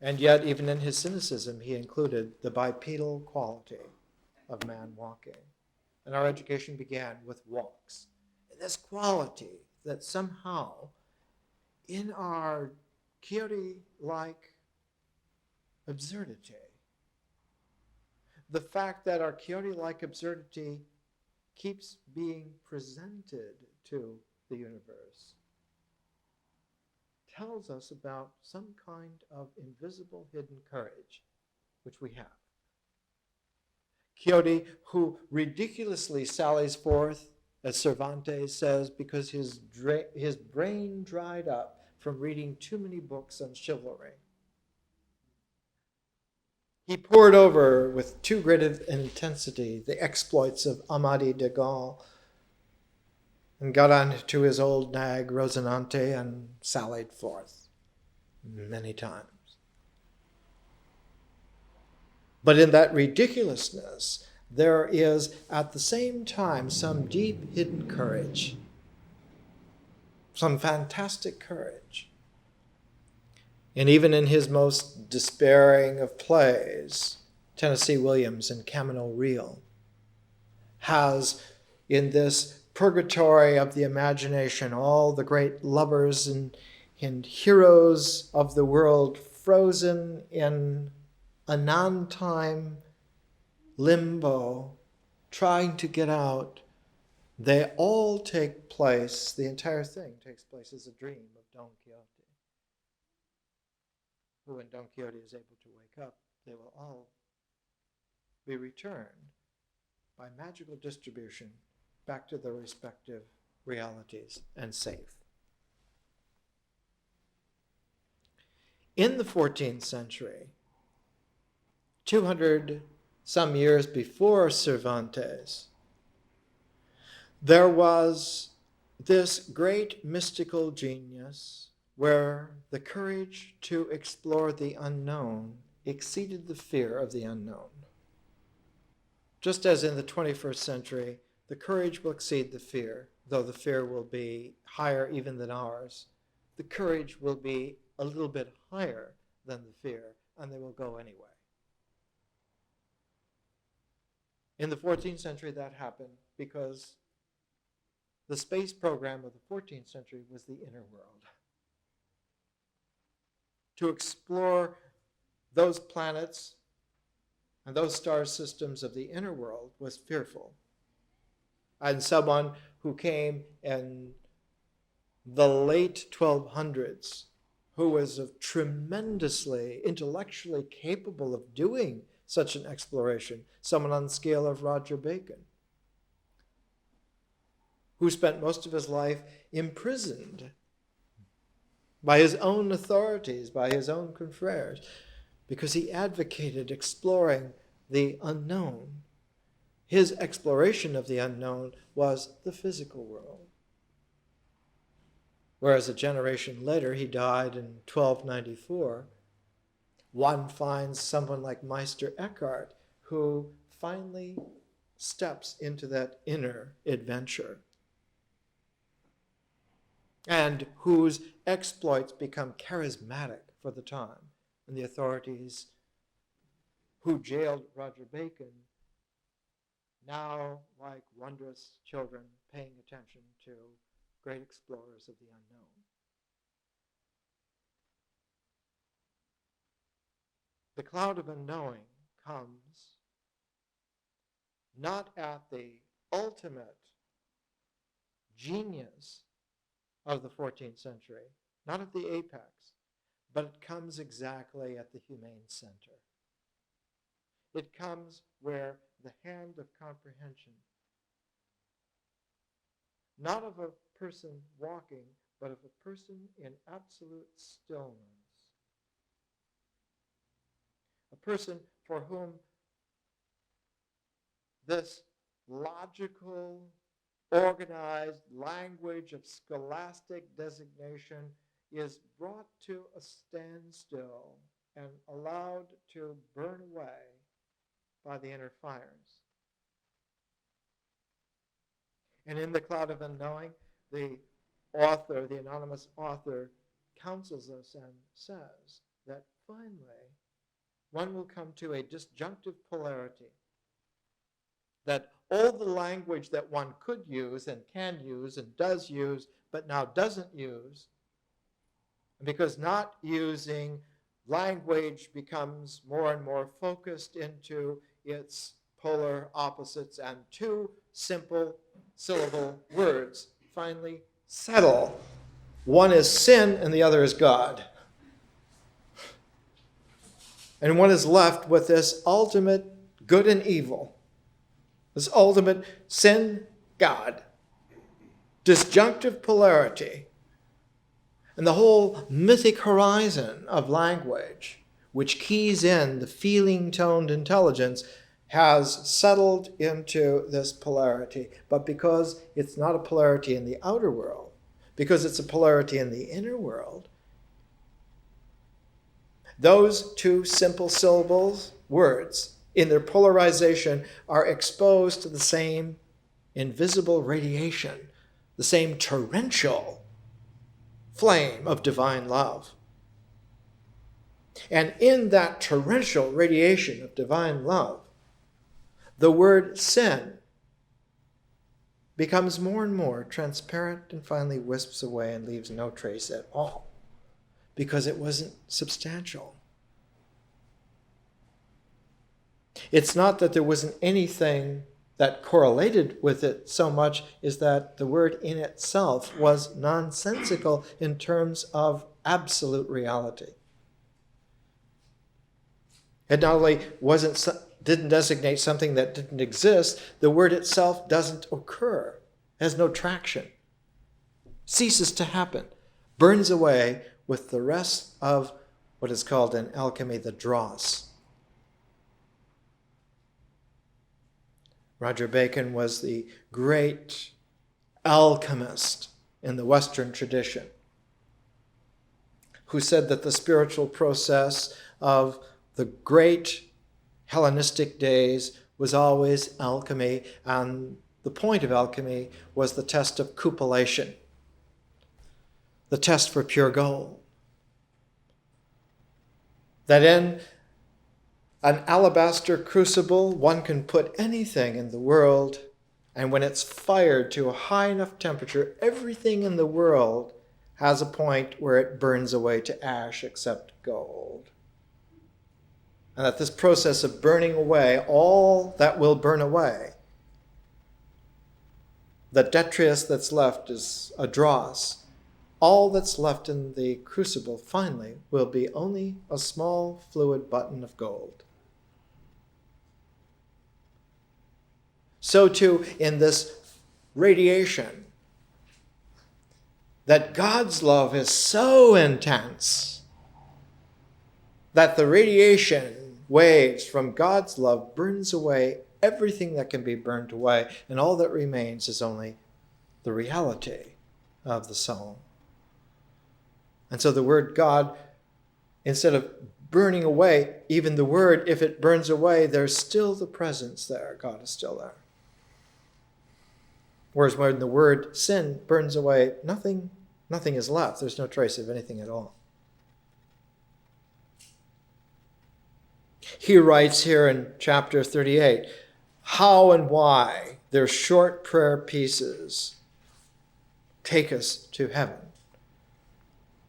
And yet, even in his cynicism, he included the bipedal quality of man walking. And our education began with walks. And this quality that somehow, in our Quixote-like absurdity, the fact that our Quixote-like absurdity keeps being presented to the universe tells us about some kind of invisible hidden courage, which we have. Quixote, who ridiculously sallies forth, as Cervantes says, because his brain dried up from reading too many books on chivalry. He poured over with too great an intensity the exploits of Amadis de Gaul and got on to his old nag Rosinante and sallied forth many times. But in that ridiculousness, there is at the same time some deep hidden courage, some fantastic courage. And even in his most despairing of plays, Tennessee Williams in Camino Real has, in this purgatory of the imagination, all the great lovers and heroes of the world frozen in a non-time limbo, trying to get out. They all take place, the entire thing takes place as a dream of Don Quixote, who, when Don Quixote is able to wake up, they will all be returned by magical distribution back to their respective realities and safe. In the 14th century, 200 some years before Cervantes, there was this great mystical genius where the courage to explore the unknown exceeded the fear of the unknown. Just as in the 21st century, the courage will exceed the fear, though the fear will be higher even than ours. The courage will be a little bit higher than the fear, and they will go anyway. In the 14th century, that happened because the space program of the 14th century was the inner world. To explore those planets and those star systems of the inner world was fearful. And someone who came in the late 1200s, who was tremendously intellectually capable of doing such an exploration, someone on the scale of Roger Bacon, who spent most of his life imprisoned by his own authorities, by his own confreres, because he advocated exploring the unknown. His exploration of the unknown was the physical world. Whereas a generation later, he died in 1294, one finds someone like Meister Eckhart, who finally steps into that inner adventure, and whose exploits become charismatic for the time. And the authorities who jailed Roger Bacon now, like wondrous children, paying attention to great explorers of the unknown. The cloud of unknowing comes not at the ultimate genius of the 14th century, not at the apex, but it comes exactly at the humane center. It comes where the hand of comprehension, not of a person walking, but of a person in absolute stillness, a person for whom this logical, organized language of scholastic designation is brought to a standstill and allowed to burn away by the inner fires. And in the cloud of unknowing, the author, the anonymous author, counsels us and says that finally one will come to a disjunctive polarity, that all the language that one could use and can use and does use but now doesn't use, because not using language becomes more and more focused into its polar opposites, and two simple syllable words finally settle. One is sin and the other is God. And one is left with this ultimate good and evil, this ultimate sin, God, disjunctive polarity, and the whole mythic horizon of language, which keys in the feeling-toned intelligence, has settled into this polarity. But because it's not a polarity in the outer world, because it's a polarity in the inner world, those two simple syllables, words, in their polarization are exposed to the same invisible radiation, the same torrential flame of divine love. And in that torrential radiation of divine love, the word sin becomes more and more transparent and finally wisps away and leaves no trace at all, because it wasn't substantial. It's not that there wasn't anything that correlated with it so much as that the word in itself was nonsensical in terms of absolute reality. It not only didn't designate something that didn't exist, the word itself doesn't occur, has no traction, ceases to happen, burns away with the rest of what is called in alchemy the dross. Roger Bacon was the great alchemist in the Western tradition, who said that the spiritual process of the great Hellenistic days was always alchemy, and the point of alchemy was the test of cupellation, the test for pure gold. That in an alabaster crucible, one can put anything in the world, and when it's fired to a high enough temperature, everything in the world has a point where it burns away to ash except gold. And that this process of burning away all that will burn away, the detritus that's left is a dross. All that's left in the crucible finally will be only a small fluid button of gold. So too in this radiation, that God's love is so intense that the radiation waves from God's love burns away everything that can be burnt away, and all that remains is only the reality of the soul. And so the word God, instead of burning away, even the word, if it burns away, there's still the presence there. God is still there. Whereas when the word sin burns away, nothing is left. There's no trace of anything at all. He writes here in chapter 38, how and why their short prayer pieces take us to heaven.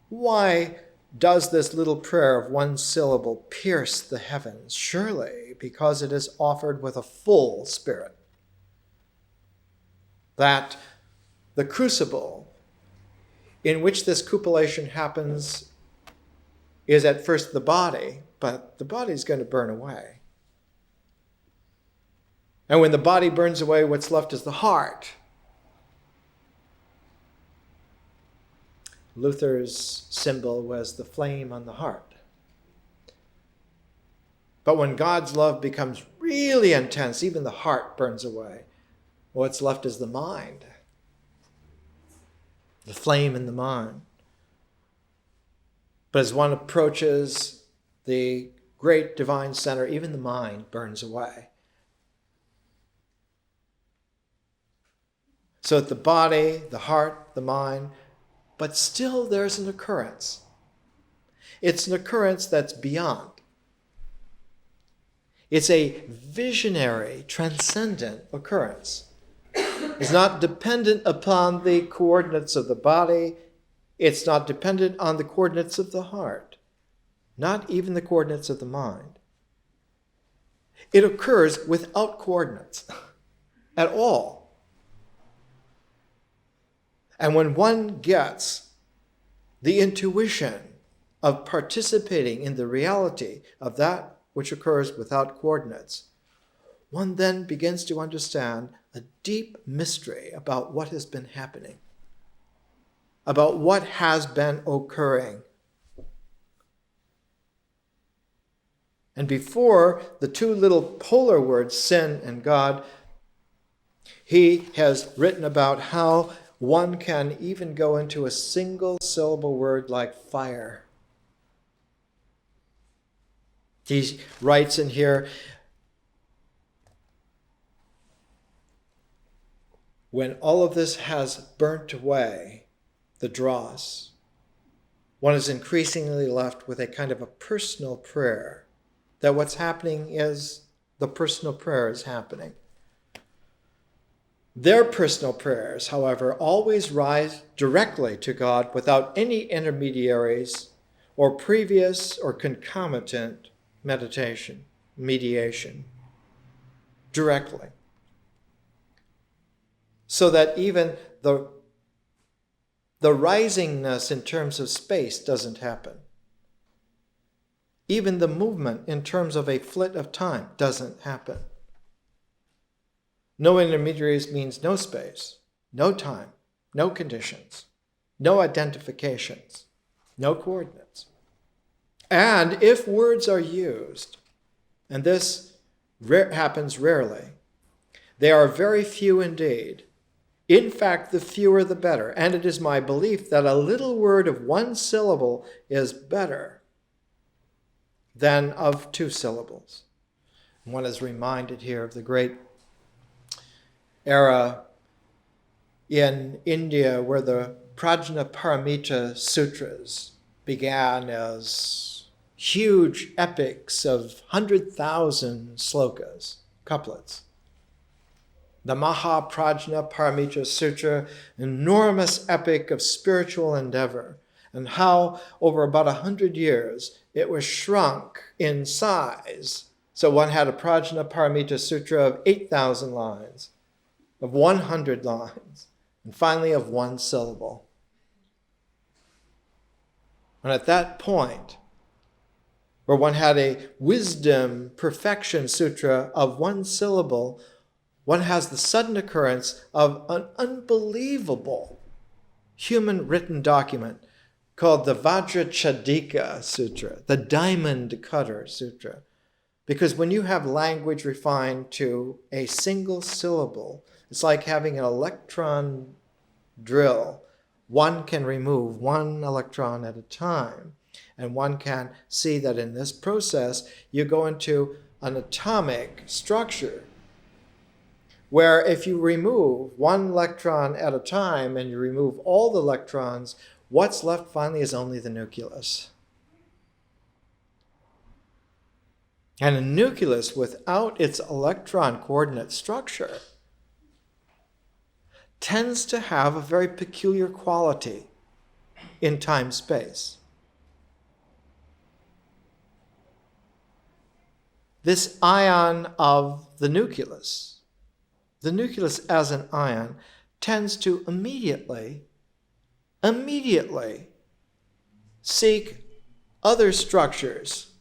Why does this little prayer of one syllable pierce the heavens? Surely because it is offered with a full spirit. That the crucible in which this cupellation happens is at first the body, but the body is going to burn away. And when the body burns away, what's left is the heart. Luther's symbol was the flame on the heart. But when God's love becomes really intense, even the heart burns away. What's left is the mind, the flame in the mind. But as one approaches the great divine center, even the mind burns away. So that the body, the heart, the mind, but still there's an occurrence. It's an occurrence that's beyond. It's a visionary, transcendent occurrence. It's not dependent upon the coordinates of the body. It's not dependent on the coordinates of the heart, not even the coordinates of the mind. It occurs without coordinates at all. And when one gets the intuition of participating in the reality of that which occurs without coordinates, one then begins to understand a deep mystery about what has been happening, about what has been occurring. And before the two little polar words, sin and God, he has written about how one can even go into a single syllable word like fire. He writes in here, when all of this has burnt away, the dross, one is increasingly left with a kind of a personal prayer, that what's happening is the personal prayer is happening. Their personal prayers, however, always rise directly to God without any intermediaries or previous or concomitant mediation, directly. So that even the risingness in terms of space doesn't happen. Even the movement in terms of a flit of time doesn't happen. No intermediaries means no space, no time, no conditions, no identifications, no coordinates. And if words are used, and this happens rarely, they are very few indeed. In fact, the fewer the better. And it is my belief that a little word of one syllable is better than of two syllables. One is reminded here of the great era in India where the Prajnaparamita Sutras began as huge epics of 100,000 slokas, couplets. The Mahaprajnaparamita Sutra, enormous epic of spiritual endeavor, and how over about 100 years it was shrunk in size. So one had a Prajnaparamita Sutra of 8,000 lines, of 100 lines, and finally of one syllable. And at that point, where one had a wisdom perfection sutra of one syllable, one has the sudden occurrence of an unbelievable human written document called the Vajrachadika Sutra, the Diamond Cutter Sutra. Because when you have language refined to a single syllable, it's like having an electron drill. One can remove one electron at a time. And one can see that in this process, you go into an atomic structure where if you remove one electron at a time and you remove all the electrons, what's left finally is only the nucleus. And a nucleus without its electron coordinate structure tends to have a very peculiar quality in time-space. This ion of the nucleus as an ion tends to immediately seek other structures.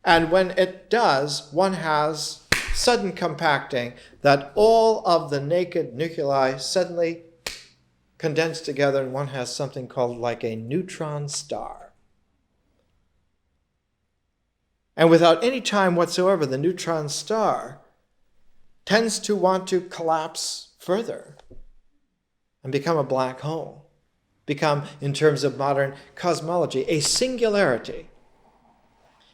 And when it does, one has sudden compacting that all of the naked nuclei suddenly condense together and one has something called like a neutron star. And without any time whatsoever, the neutron star tends to want to collapse further and become a black hole, become, in terms of modern cosmology, a singularity.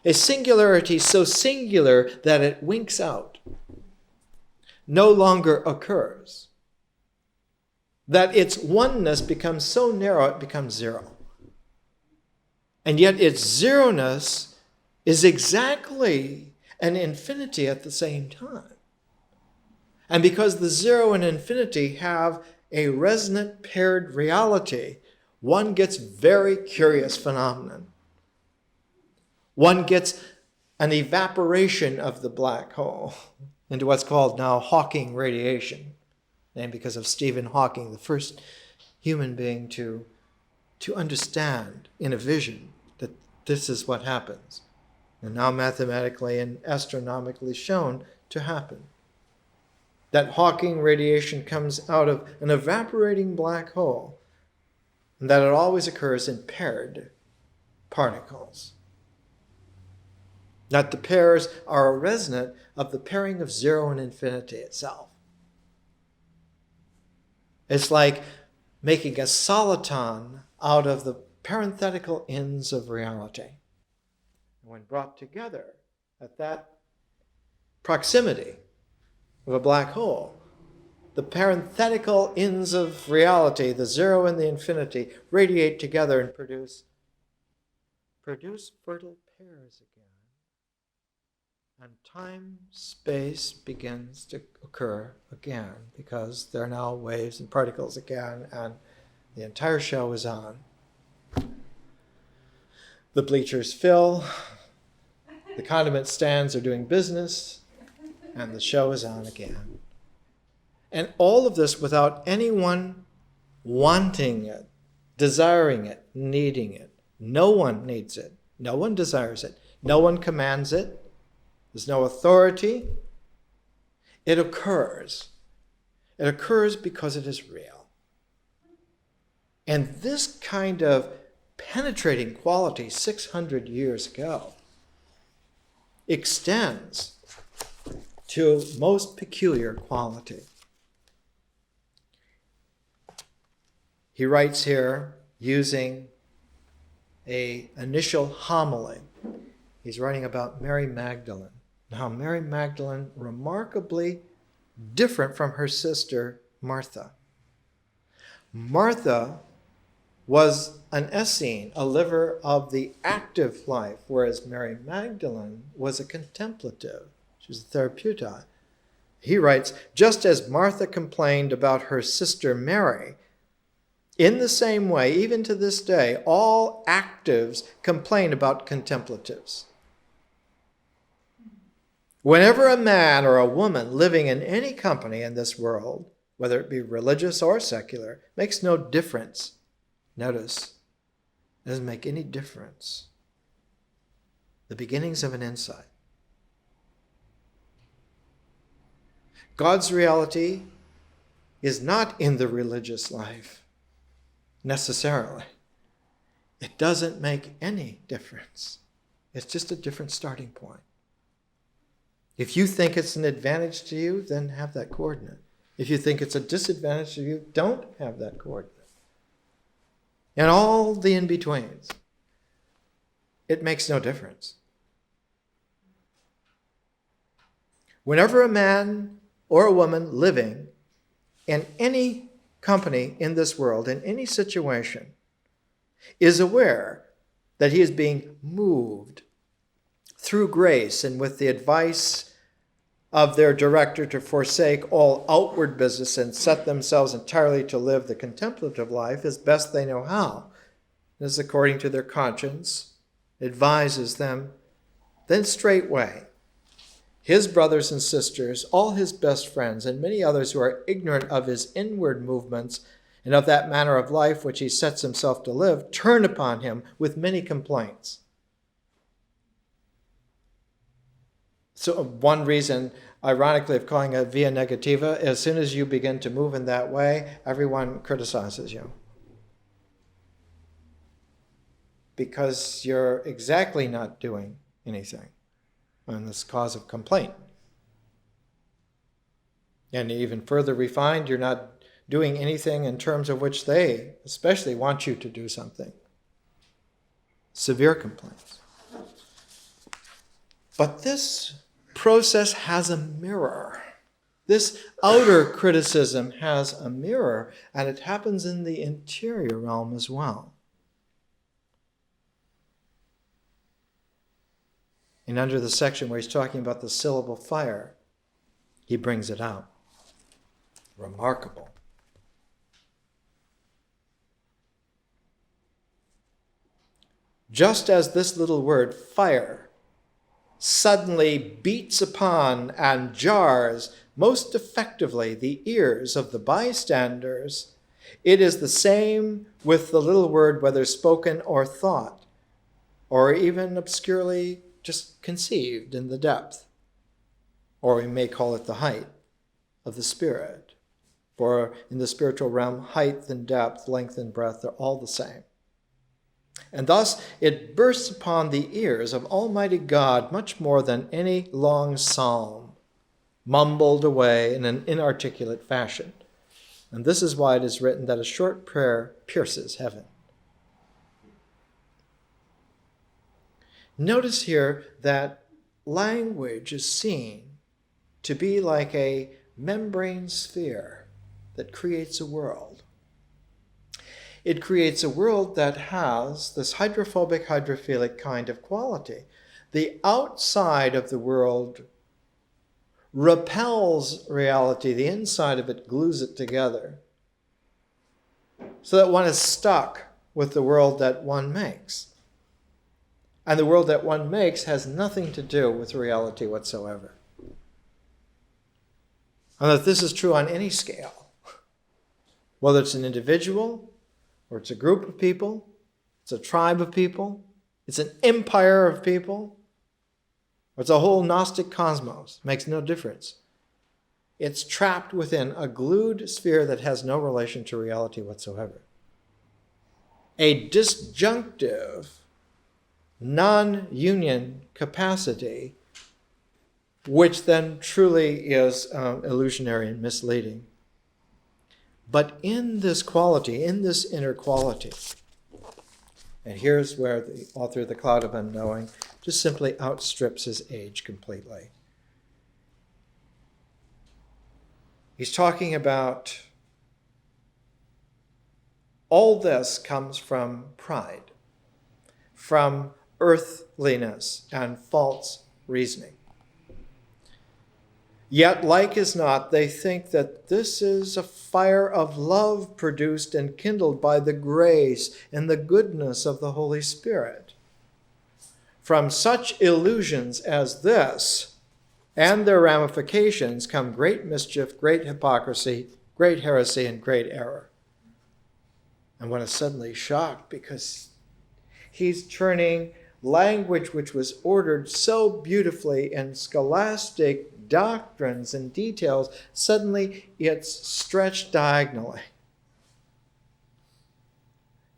A singularity so singular that it winks out, no longer occurs, that its oneness becomes so narrow it becomes zero. And yet its zeroness is exactly an infinity at the same time. And because the zero and infinity have a resonant paired reality, one gets very curious phenomenon. One gets an evaporation of the black hole into what's called now Hawking radiation, named because of Stephen Hawking, the first human being to understand in a vision that this is what happens, and now mathematically and astronomically shown to happen. That Hawking radiation comes out of an evaporating black hole, and that it always occurs in paired particles. That the pairs are a resonant of the pairing of zero and infinity itself. It's like making a soliton out of the parenthetical ends of reality. When brought together at that proximity of a black hole, the parenthetical ends of reality, the zero and the infinity, radiate together and produce fertile pairs again. And time-space begins to occur again because there are now waves and particles again, and the entire show is on. The bleachers fill, the condiment stands are doing business, and the show is on again. And all of this without anyone wanting it, desiring it, needing it. No one needs it. No one desires it. No one commands it. There's no authority. It occurs. It occurs because it is real. And this kind of penetrating quality 600 years ago extends to most peculiar quality. He writes here using an initial homily. He's writing about Mary Magdalene. Now, Mary Magdalene, remarkably different from her sister Martha. Martha was an Essene, a liver of the active life, whereas Mary Magdalene was a contemplative. She was a therapeuta. He writes, just as Martha complained about her sister Mary, in the same way, even to this day, all actives complain about contemplatives. Whenever a man or a woman living in any company in this world, whether it be religious or secular, makes no difference. Notice, it doesn't make any difference. The beginnings of an insight. God's reality is not in the religious life, necessarily. It doesn't make any difference. It's just a different starting point. If you think it's an advantage to you, then have that coordinate. If you think it's a disadvantage to you, don't have that coordinate. And all the in-betweens. It makes no difference. Whenever a man or a woman living in any company in this world, in any situation, is aware that he is being moved through grace and with the advice of their director to forsake all outward business and set themselves entirely to live the contemplative life as best they know how, as according to their conscience advises them, then straightway his brothers and sisters, all his best friends, and many others who are ignorant of his inward movements and of that manner of life which he sets himself to live, turn upon him with many complaints. So one reason, ironically, of calling it via negativa, as soon as you begin to move in that way, everyone criticizes you. Because you're exactly not doing anything. And this cause of complaint. And even further refined, you're not doing anything in terms of which they especially want you to do something. Severe complaints. But this process has a mirror. This outer criticism has a mirror, and it happens in the interior realm as well. And under the section where he's talking about the syllable fire, he brings it out. Remarkable. Just as this little word, fire, suddenly beats upon and jars most effectively the ears of the bystanders, it is the same with the little word, whether spoken or thought, or even obscurely just conceived in the depth, or we may call it the height of the spirit. For in the spiritual realm, height and depth, length and breadth are all the same. And thus it bursts upon the ears of Almighty God much more than any long psalm, mumbled away in an inarticulate fashion. And this is why it is written that a short prayer pierces heaven. Notice here that language is seen to be like a membrane sphere that creates a world. It creates a world that has this hydrophobic, hydrophilic kind of quality. The outside of the world repels reality. The inside of it glues it together, so that one is stuck with the world that one makes. And the world that one makes has nothing to do with reality whatsoever. And that this is true on any scale, whether it's an individual, or it's a group of people, it's a tribe of people, it's an empire of people, or it's a whole Gnostic cosmos. Makes no difference. It's trapped within a glued sphere that has no relation to reality whatsoever. A disjunctive, non-union capacity, which then truly is illusionary and misleading. But in this quality, in this inner quality, and here's where the author of The Cloud of Unknowing just simply outstrips his age completely. He's talking about all this comes from pride, from earthliness and false reasoning. Yet, like as not, they think that this is a fire of love produced and kindled by the grace and the goodness of the Holy Spirit. From such illusions as this and their ramifications come great mischief, great hypocrisy, great heresy, and great error. And one is suddenly shocked because he's turning language which was ordered so beautifully in scholastic doctrines and details, suddenly it's stretched diagonally.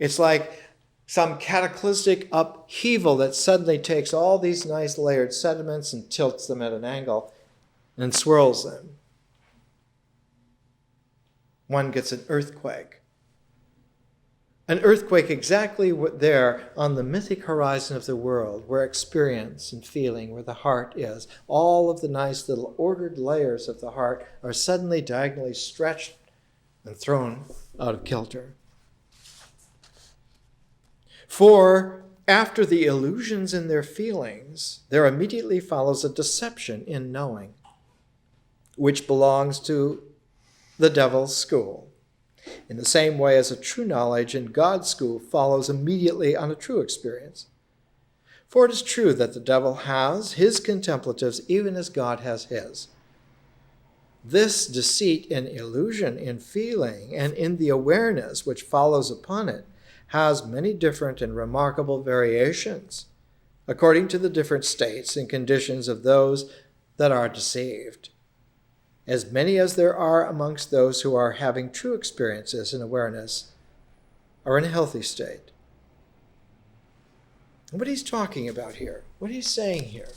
It's like some cataclysmic upheaval that suddenly takes all these nice layered sediments and tilts them at an angle and swirls them. One gets an earthquake. An earthquake exactly there on the mythic horizon of the world, where experience and feeling, where the heart is. All of the nice little ordered layers of the heart are suddenly diagonally stretched and thrown out of kilter. For after the illusions in their feelings, there immediately follows a deception in knowing, which belongs to the devil's school. In the same way as a true knowledge in God's school follows immediately on a true experience. For it is true that the devil has his contemplatives even as God has his. This deceit in illusion, in feeling, and in the awareness which follows upon it has many different and remarkable variations, according to the different states and conditions of those that are deceived. As many as there are amongst those who are having true experiences and awareness are in a healthy state. And what he's talking about here, what he's saying here,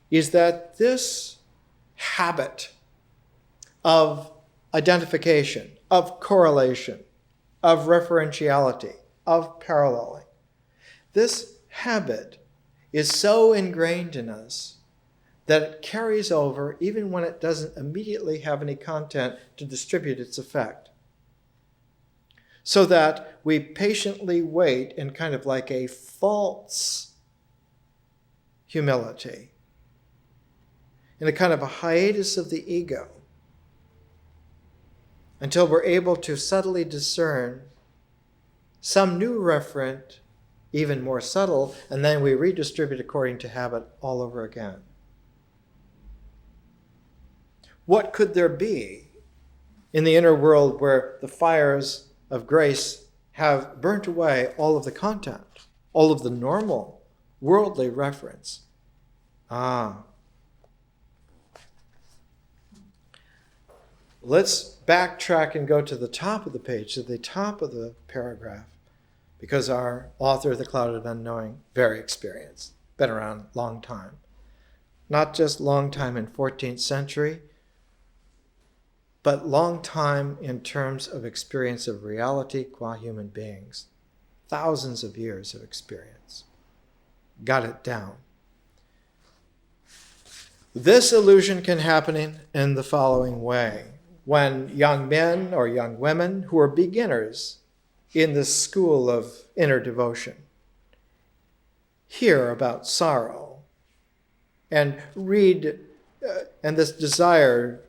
is that this habit of identification, of correlation, of referentiality, of paralleling. This habit is so ingrained in us that it carries over even when it doesn't immediately have any content to distribute its effect. So that we patiently wait in kind of like a false humility, in a kind of a hiatus of the ego, until we're able to subtly discern some new referent, even more subtle, and then we redistribute according to habit all over again. What could there be in the inner world where the fires of grace have burnt away all of the content, all of the normal, worldly reference? Let's backtrack and go to the top of the page, to the top of the paragraph, because our author of The Cloud of Unknowing, very experienced, been around a long time. Not just long time in 14th century, but long time in terms of experience of reality qua human beings. Thousands of years of experience. Got it down. This illusion can happen in the following way. When young men or young women who are beginners in the school of inner devotion hear about sorrow and read and this desire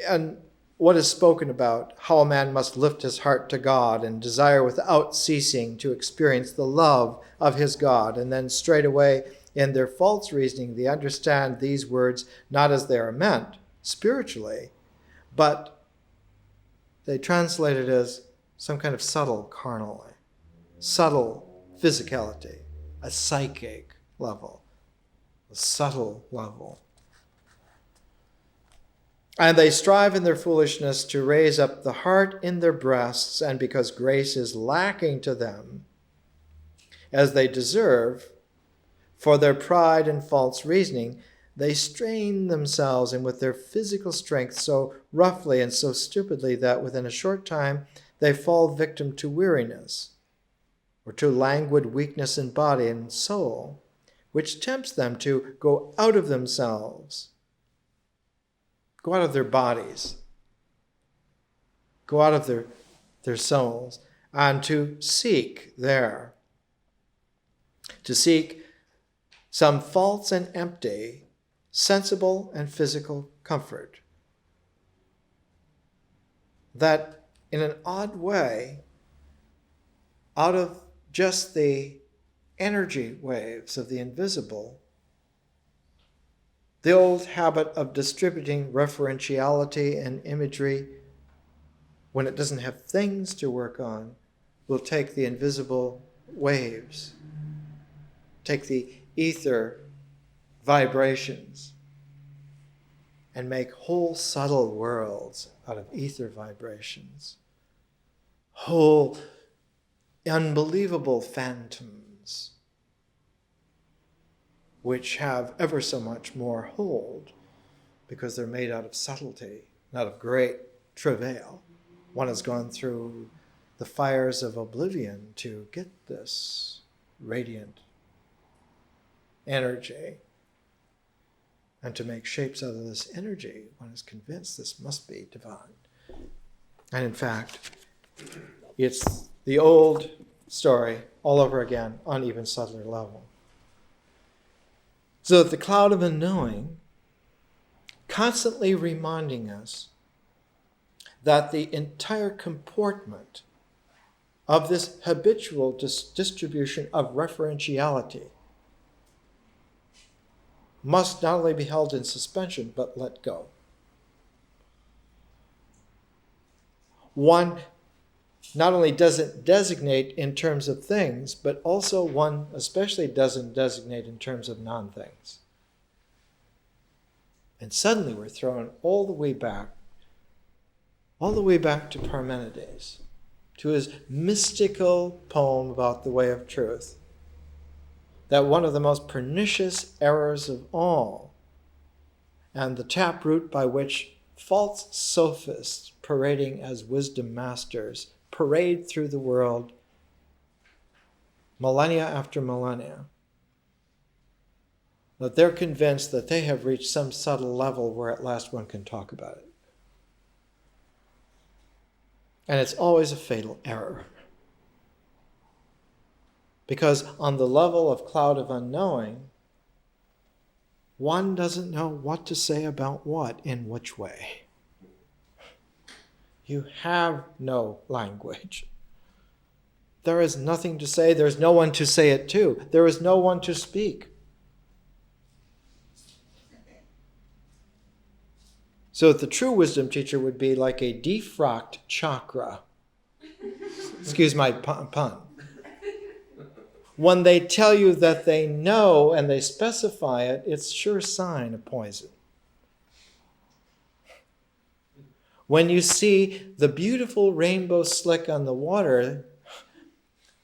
and what is spoken about, how a man must lift his heart to God and desire without ceasing to experience the love of his God. And then straight away in their false reasoning, they understand these words not as they are meant spiritually, but they translate it as some kind of subtle carnality, subtle physicality, a psychic level, a subtle level. And they strive in their foolishness to raise up the heart in their breasts, and because grace is lacking to them, as they deserve, for their pride and false reasoning, they strain themselves and with their physical strength so roughly and so stupidly that within a short time they fall victim to weariness, or to languid weakness in body and soul, which tempts them to go out of themselves, go out of their bodies, go out of their souls, and to seek there, to seek some false and empty, sensible and physical comfort that in an odd way, out of just the energy waves of the invisible, the old habit of distributing referentiality and imagery, when it doesn't have things to work on, will take the invisible waves, take the ether vibrations, and make whole subtle worlds out of ether vibrations, whole unbelievable phantoms, which have ever so much more hold because they're made out of subtlety, out of great travail. One has gone through the fires of oblivion to get this radiant energy. And to make shapes out of this energy, one is convinced this must be divine. And in fact, it's the old story all over again on even subtler level. So that the cloud of unknowing, constantly reminding us that the entire comportment of this habitual distribution of referentiality must not only be held in suspension, but let go. One not only doesn't designate in terms of things, but also one especially doesn't designate in terms of non-things. And suddenly we're thrown all the way back to Parmenides, to his mystical poem about the way of truth, that one of the most pernicious errors of all and the taproot by which false sophists parading as wisdom masters parade through the world millennia after millennia. That they're convinced that they have reached some subtle level where at last one can talk about it. And it's always a fatal error. Because on the level of cloud of unknowing, one doesn't know what to say about what in which way. You have no language. There is nothing to say. There's no one to say it to. There is no one to speak. So the true wisdom teacher would be like a defrocked chakra. Excuse my pun. When they tell you that they know and they specify it, it's sure sign of poison. When you see the beautiful rainbow slick on the water,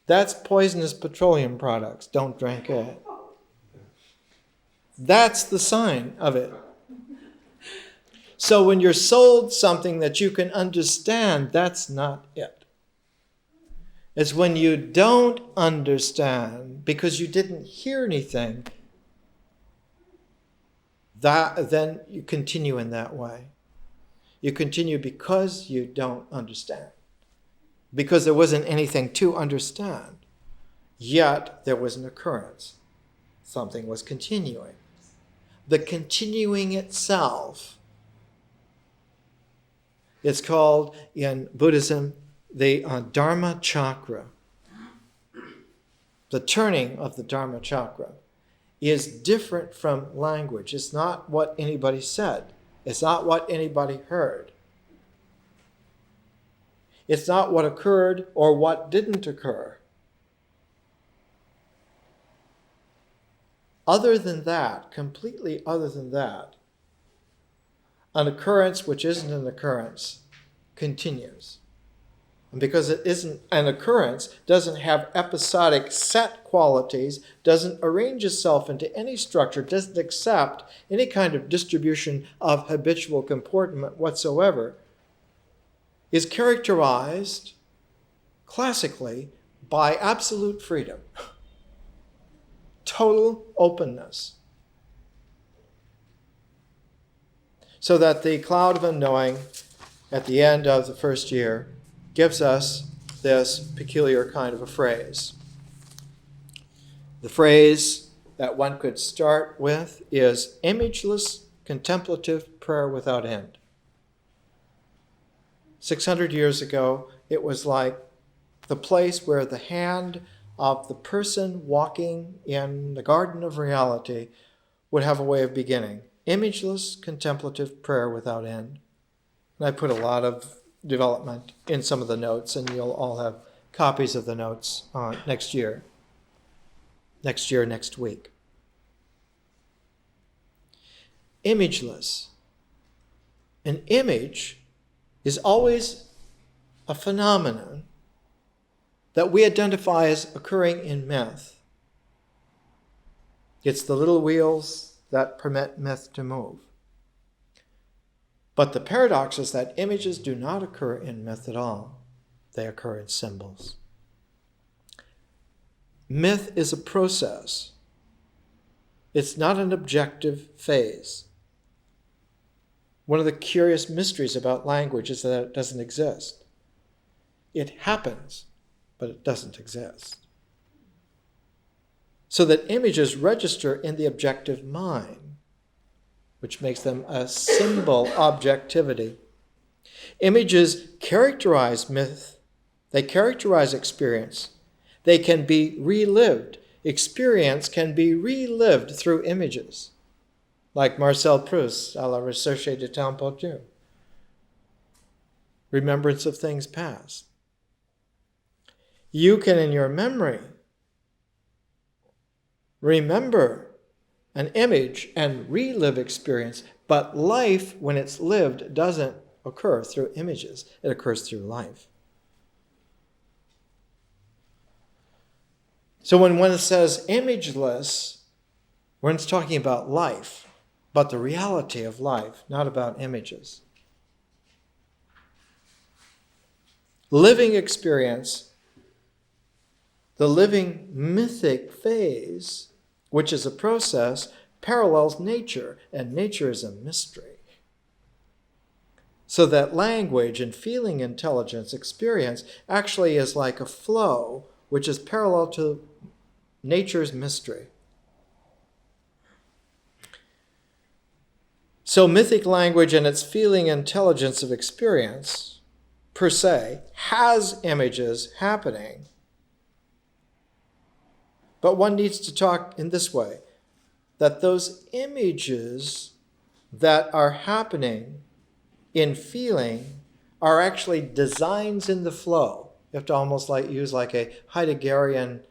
that's poisonous petroleum products. Don't drink it. That's the sign of it. So when you're sold something that you can understand, that's not it. It's when you don't understand because you didn't hear anything, then you continue in that way. You continue because you don't understand. Because there wasn't anything to understand. Yet there was an occurrence. Something was continuing. The continuing itself, it's called in Buddhism the Dharma chakra. The turning of the Dharma chakra is different from language. It's not what anybody said. It's not what anybody heard. It's not what occurred or what didn't occur. Other than that, completely other than that, an occurrence which isn't an occurrence continues. And because it isn't an occurrence, doesn't have episodic set qualities, doesn't arrange itself into any structure, doesn't accept any kind of distribution of habitual comportment whatsoever, is characterized classically by absolute freedom, total openness. So that the cloud of unknowing at the end of the first year gives us this peculiar kind of a phrase. The phrase that one could start with is imageless contemplative prayer without end. 600 years ago, it was like the place where the hand of the person walking in the garden of reality would have a way of beginning. Imageless contemplative prayer without end. And I put a lot of development in some of the notes, and you'll all have copies of the notes next year, next week. Imageless. An image is always a phenomenon that we identify as occurring in myth. It's the little wheels that permit myth to move. But the paradox is that images do not occur in myth at all. They occur in symbols. Myth is a process. It's not an objective phase. One of the curious mysteries about language is that it doesn't exist. It happens, but it doesn't exist. So that images register in the objective mind, which makes them a symbol objectivity. Images characterize myth. They characterize experience. They can be relived. Experience can be relived through images, like Marcel Proust's à la recherche de temps perdu. Remembrance of things past. You can, in your memory, remember an image and relive experience, but life, when it's lived, doesn't occur through images. It occurs through life. So when one says imageless, one's talking about life. but the reality of life, not about images. Living experience, the living mythic phase, which is a process, parallels nature, and nature is a mystery. So that language and feeling intelligence experience actually is like a flow, which is parallel to nature's mystery. So mythic language and its feeling intelligence of experience, per se, has images happening. But one needs to talk in this way, that those images that are happening in feeling are actually designs in the flow. You have to almost use like a Heideggerian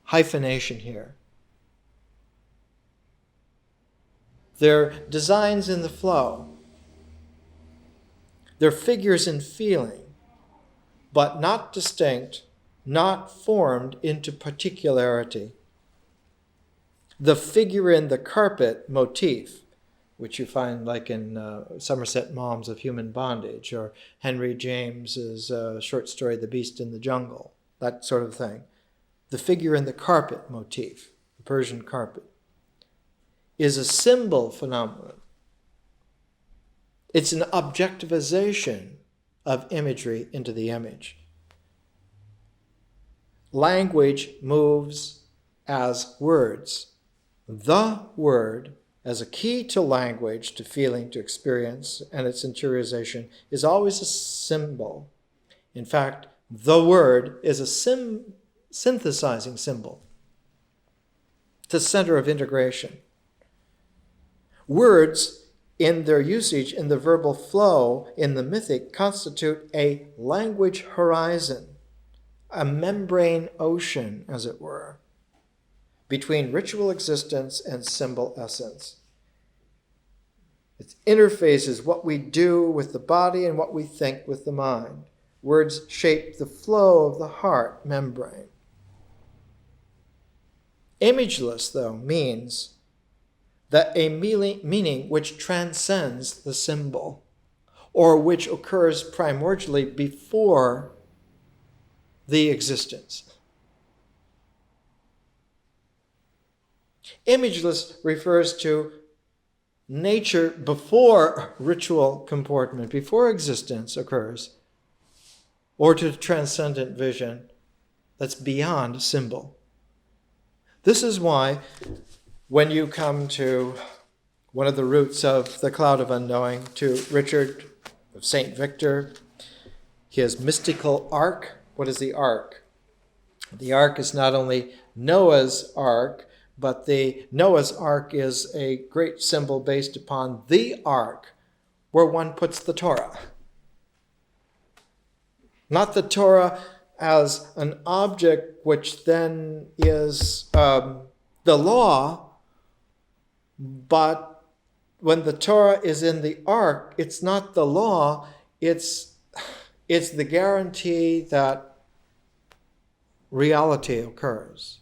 hyphenation here. They're designs in the flow. They're figures in feeling, but not distinct, not formed into particularity. The figure in the carpet motif, which you find like in Somerset Maugham's Of Human Bondage, or Henry James's short story, The Beast in the Jungle, that sort of thing. The figure in the carpet motif, the Persian carpet, is a symbol phenomenon. It's an objectivization of imagery into the image. Language moves as words. The word, as a key to language, to feeling, to experience, and its interiorization, is always a symbol. In fact, the word is a synthesizing symbol. It's a center of integration. Words, in their usage, in the verbal flow, in the mythic, constitute a language horizon, a membrane ocean, as it were, between ritual existence and symbol essence. It interfaces what we do with the body and what we think with the mind. Words shape the flow of the heart membrane. Imageless, though, means that a meaning which transcends the symbol, or which occurs primordially before the existence. Imageless refers to nature before ritual comportment, before existence occurs, or to transcendent vision that's beyond symbol. This is why when you come to one of the roots of the Cloud of Unknowing, to Richard of St. Victor, his mystical ark. What is the ark? The ark is not only Noah's ark, but the Noah's ark is a great symbol based upon the ark, where one puts the Torah. Not the Torah as an object which then is the law, but when the Torah is in the ark, it's not the law, it's the guarantee that reality occurs.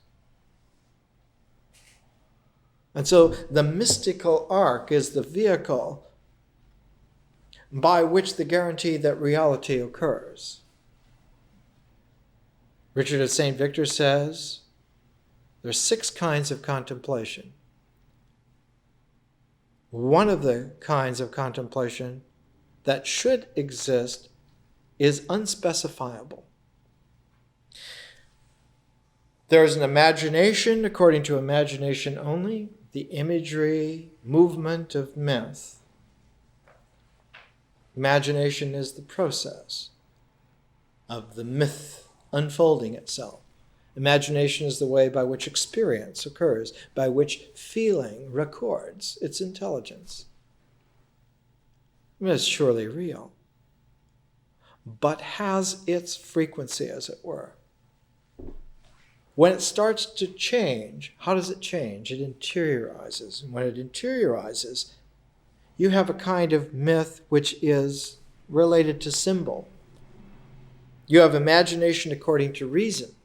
And so the mystical ark is the vehicle by which the guarantee that reality occurs. Richard of St. Victor says there's 6 kinds of contemplation. One of the kinds of contemplation that should exist is unspecifiable. There is an imagination, according to imagination only, the imagery, movement of myth. Imagination is the process of the myth unfolding itself. Imagination is the way by which experience occurs, by which feeling records its intelligence. It is surely real, but has its frequency, as it were. When it starts to change, how does it change? It interiorizes. And when it interiorizes, you have a kind of myth which is related to symbol. You have imagination according to reason.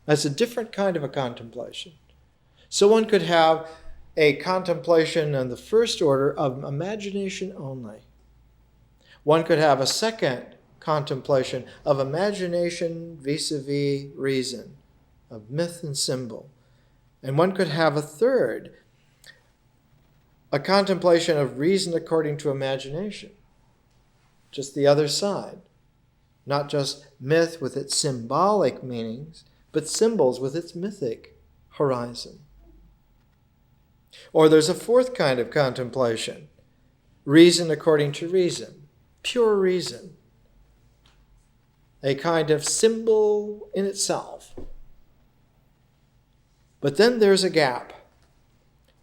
That's a different kind of a contemplation. So one could have a contemplation on the first order of imagination only. One could have a second contemplation of imagination vis-a-vis reason, of myth and symbol. And one could have a third, a contemplation of reason according to imagination, just the other side. Not just myth with its symbolic meanings, but symbols with its mythic horizon. Or there's a fourth kind of contemplation, reason according to reason, pure reason, a kind of symbol in itself. But then there's a gap.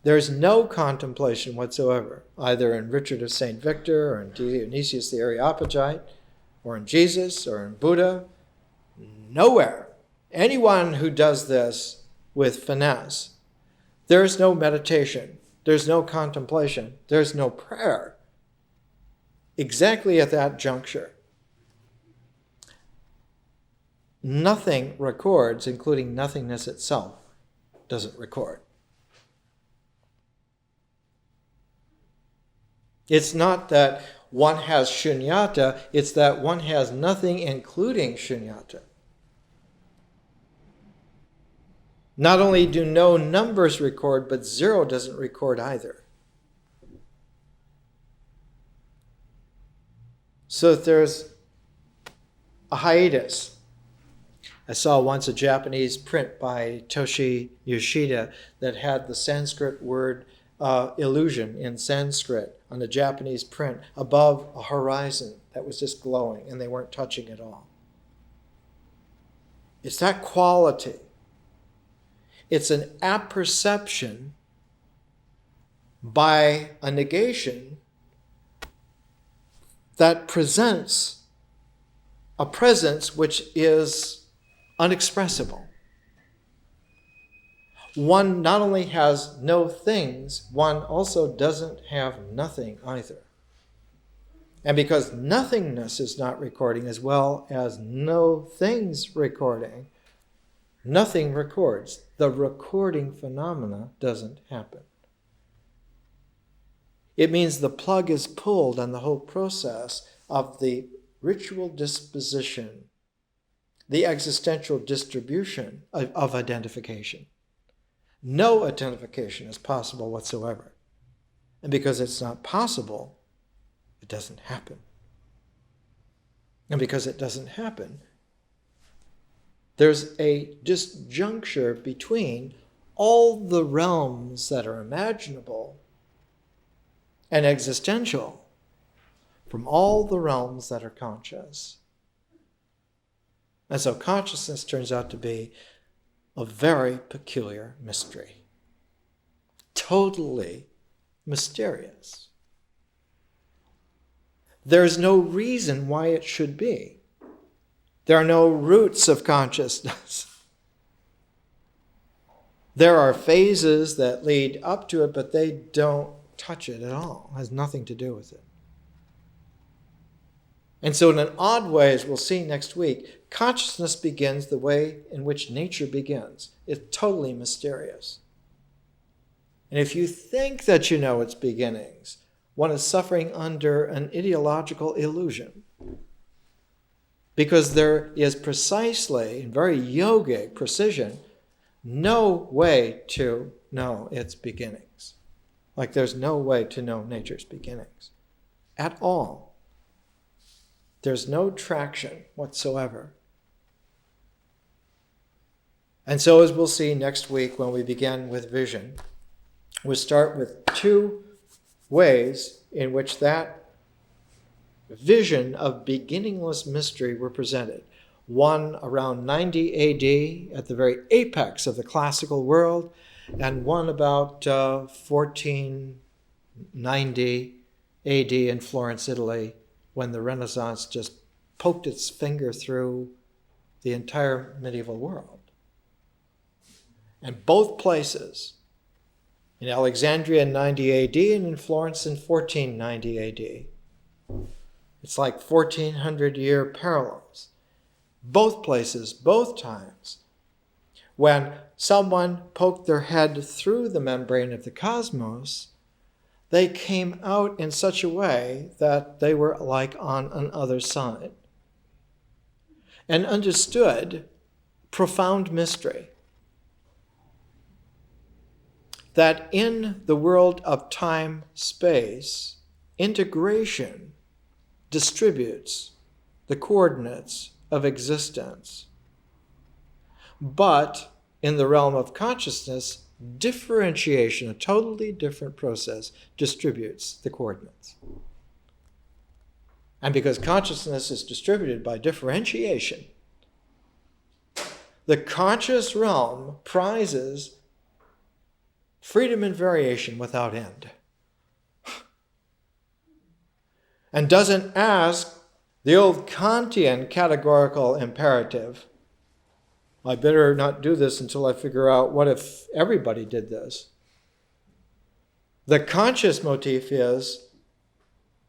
There's no contemplation whatsoever, either in Richard of St. Victor, or in Dionysius the Areopagite, or in Jesus, or in Buddha. Nowhere. Anyone who does this with finesse, there's no meditation, there's no contemplation, there's no prayer. Exactly at that juncture. Nothing records, including nothingness itself, doesn't record. It's not that one has shunyata, it's that one has nothing including shunyata. Not only do no numbers record, but zero doesn't record either. So that there's a hiatus. I saw once a Japanese print by Toshi Yoshida that had the Sanskrit word illusion in Sanskrit on the Japanese print above a horizon that was just glowing and they weren't touching at all. It's that quality. It's an apperception by a negation that presents a presence which is unexpressible. One not only has no things, one also doesn't have nothing either. And because nothingness is not recording as well as no things recording, nothing records. The recording phenomena doesn't happen. It means the plug is pulled on the whole process of the ritual disposition, the existential distribution of identification. No identification is possible whatsoever. And because it's not possible, it doesn't happen. And because it doesn't happen, there's a disjuncture between all the realms that are imaginable and existential from all the realms that are conscious. And so consciousness turns out to be a very peculiar mystery. Totally mysterious. There's no reason why it should be. There are no roots of consciousness. There are phases that lead up to it, but they don't touch it at all. It has nothing to do with it. And so in an odd way, as we'll see next week, consciousness begins the way in which nature begins. It's totally mysterious. And if you think that you know its beginnings, one is suffering under an ideological illusion. Because there is precisely, in very yogic precision, no way to know its beginnings. Like there's no way to know nature's beginnings at all. There's no traction whatsoever. And so as we'll see next week when we begin with vision, we'll start with two ways in which that vision of beginningless mystery were presented. One around 90 AD at the very apex of the classical world, and one about 1490 AD in Florence, Italy, when the Renaissance just poked its finger through the entire medieval world. And both places, in Alexandria in 90 AD and in Florence in 1490 AD, it's like 1400-year parallels. Both places, both times, when someone poked their head through the membrane of the cosmos, they came out in such a way that they were like on another side and understood profound mystery. That in the world of time-space, integration distributes the coordinates of existence. But in the realm of consciousness, differentiation, a totally different process, distributes the coordinates. And because consciousness is distributed by differentiation, the conscious realm prizes freedom and variation without end. And doesn't ask the old Kantian categorical imperative, I better not do this until I figure out what if everybody did this. The conscious motif is,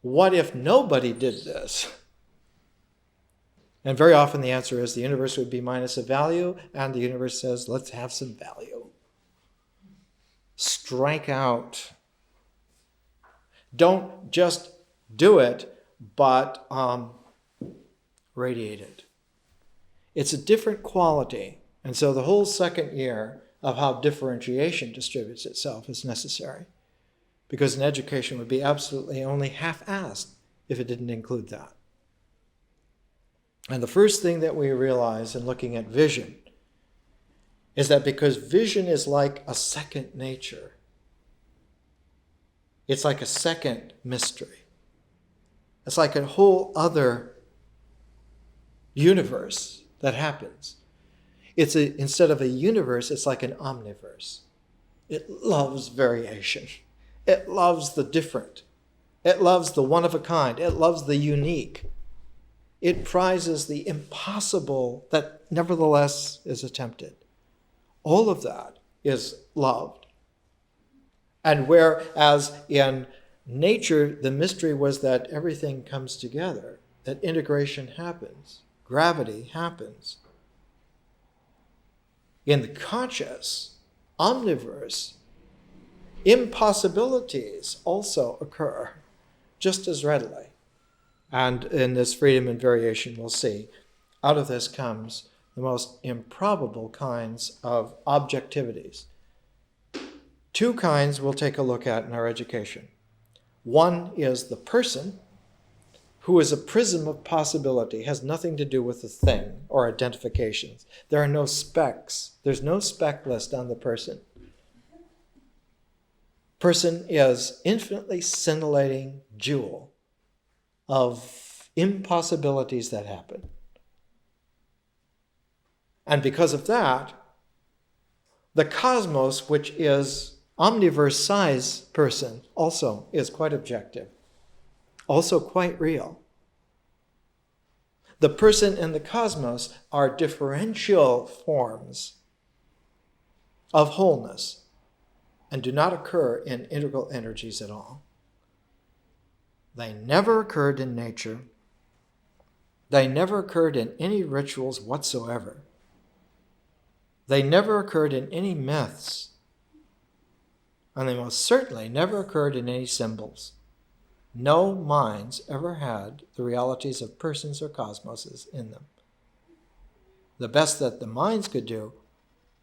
what if nobody did this? And very often the answer is the universe would be minus a value, and the universe says, let's have some value. Strike out. Don't just do it, but radiate it. It's a different quality. And so the whole second year of how differentiation distributes itself is necessary. Because an education would be absolutely only half-assed if it didn't include that. And the first thing that we realize in looking at vision is that because vision is like a second nature, it's like a second mystery. It's like a whole other universe that happens. Instead of a universe, it's like an omniverse. It loves variation. It loves the different. It loves the one of a kind. It loves the unique. It prizes the impossible that nevertheless is attempted. All of that is loved. And whereas in nature, the mystery was that everything comes together, that integration happens, gravity happens. In the conscious omniverse, impossibilities also occur just as readily. And in this freedom and variation, we'll see, out of this comes the most improbable kinds of objectivities. Two kinds we'll take a look at in our education. One is the person, who is a prism of possibility, has nothing to do with the thing or identifications. There are no specs. There's no spec list on the person. Person is infinitely scintillating jewel of impossibilities that happen. And because of that, the cosmos, which is omniverse size person, also is quite objective, also quite real. The person and the cosmos are differential forms of wholeness and do not occur in integral energies at all. They never occurred in nature. They never occurred in any rituals whatsoever. They never occurred in any myths. And they most certainly never occurred in any symbols. No minds ever had the realities of persons or cosmoses in them. The best that the minds could do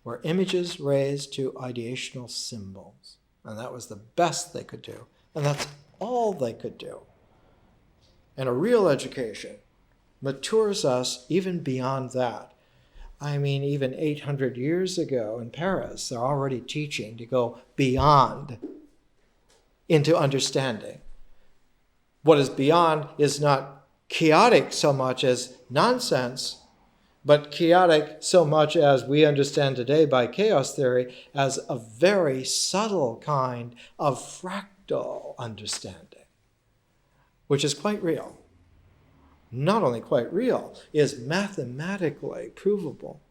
were images raised to ideational symbols. And that was the best they could do. And that's all they could do. And a real education matures us even beyond that. I mean, even 800 years ago in Paris, they're already teaching to go beyond into understanding. What is beyond is not chaotic so much as nonsense, but chaotic so much as we understand today by chaos theory as a very subtle kind of fractal understanding, which is quite real. Not only quite real, is mathematically provable.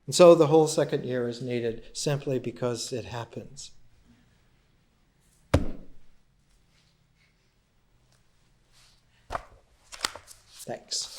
And so the whole second year is needed simply because it happens. Thanks.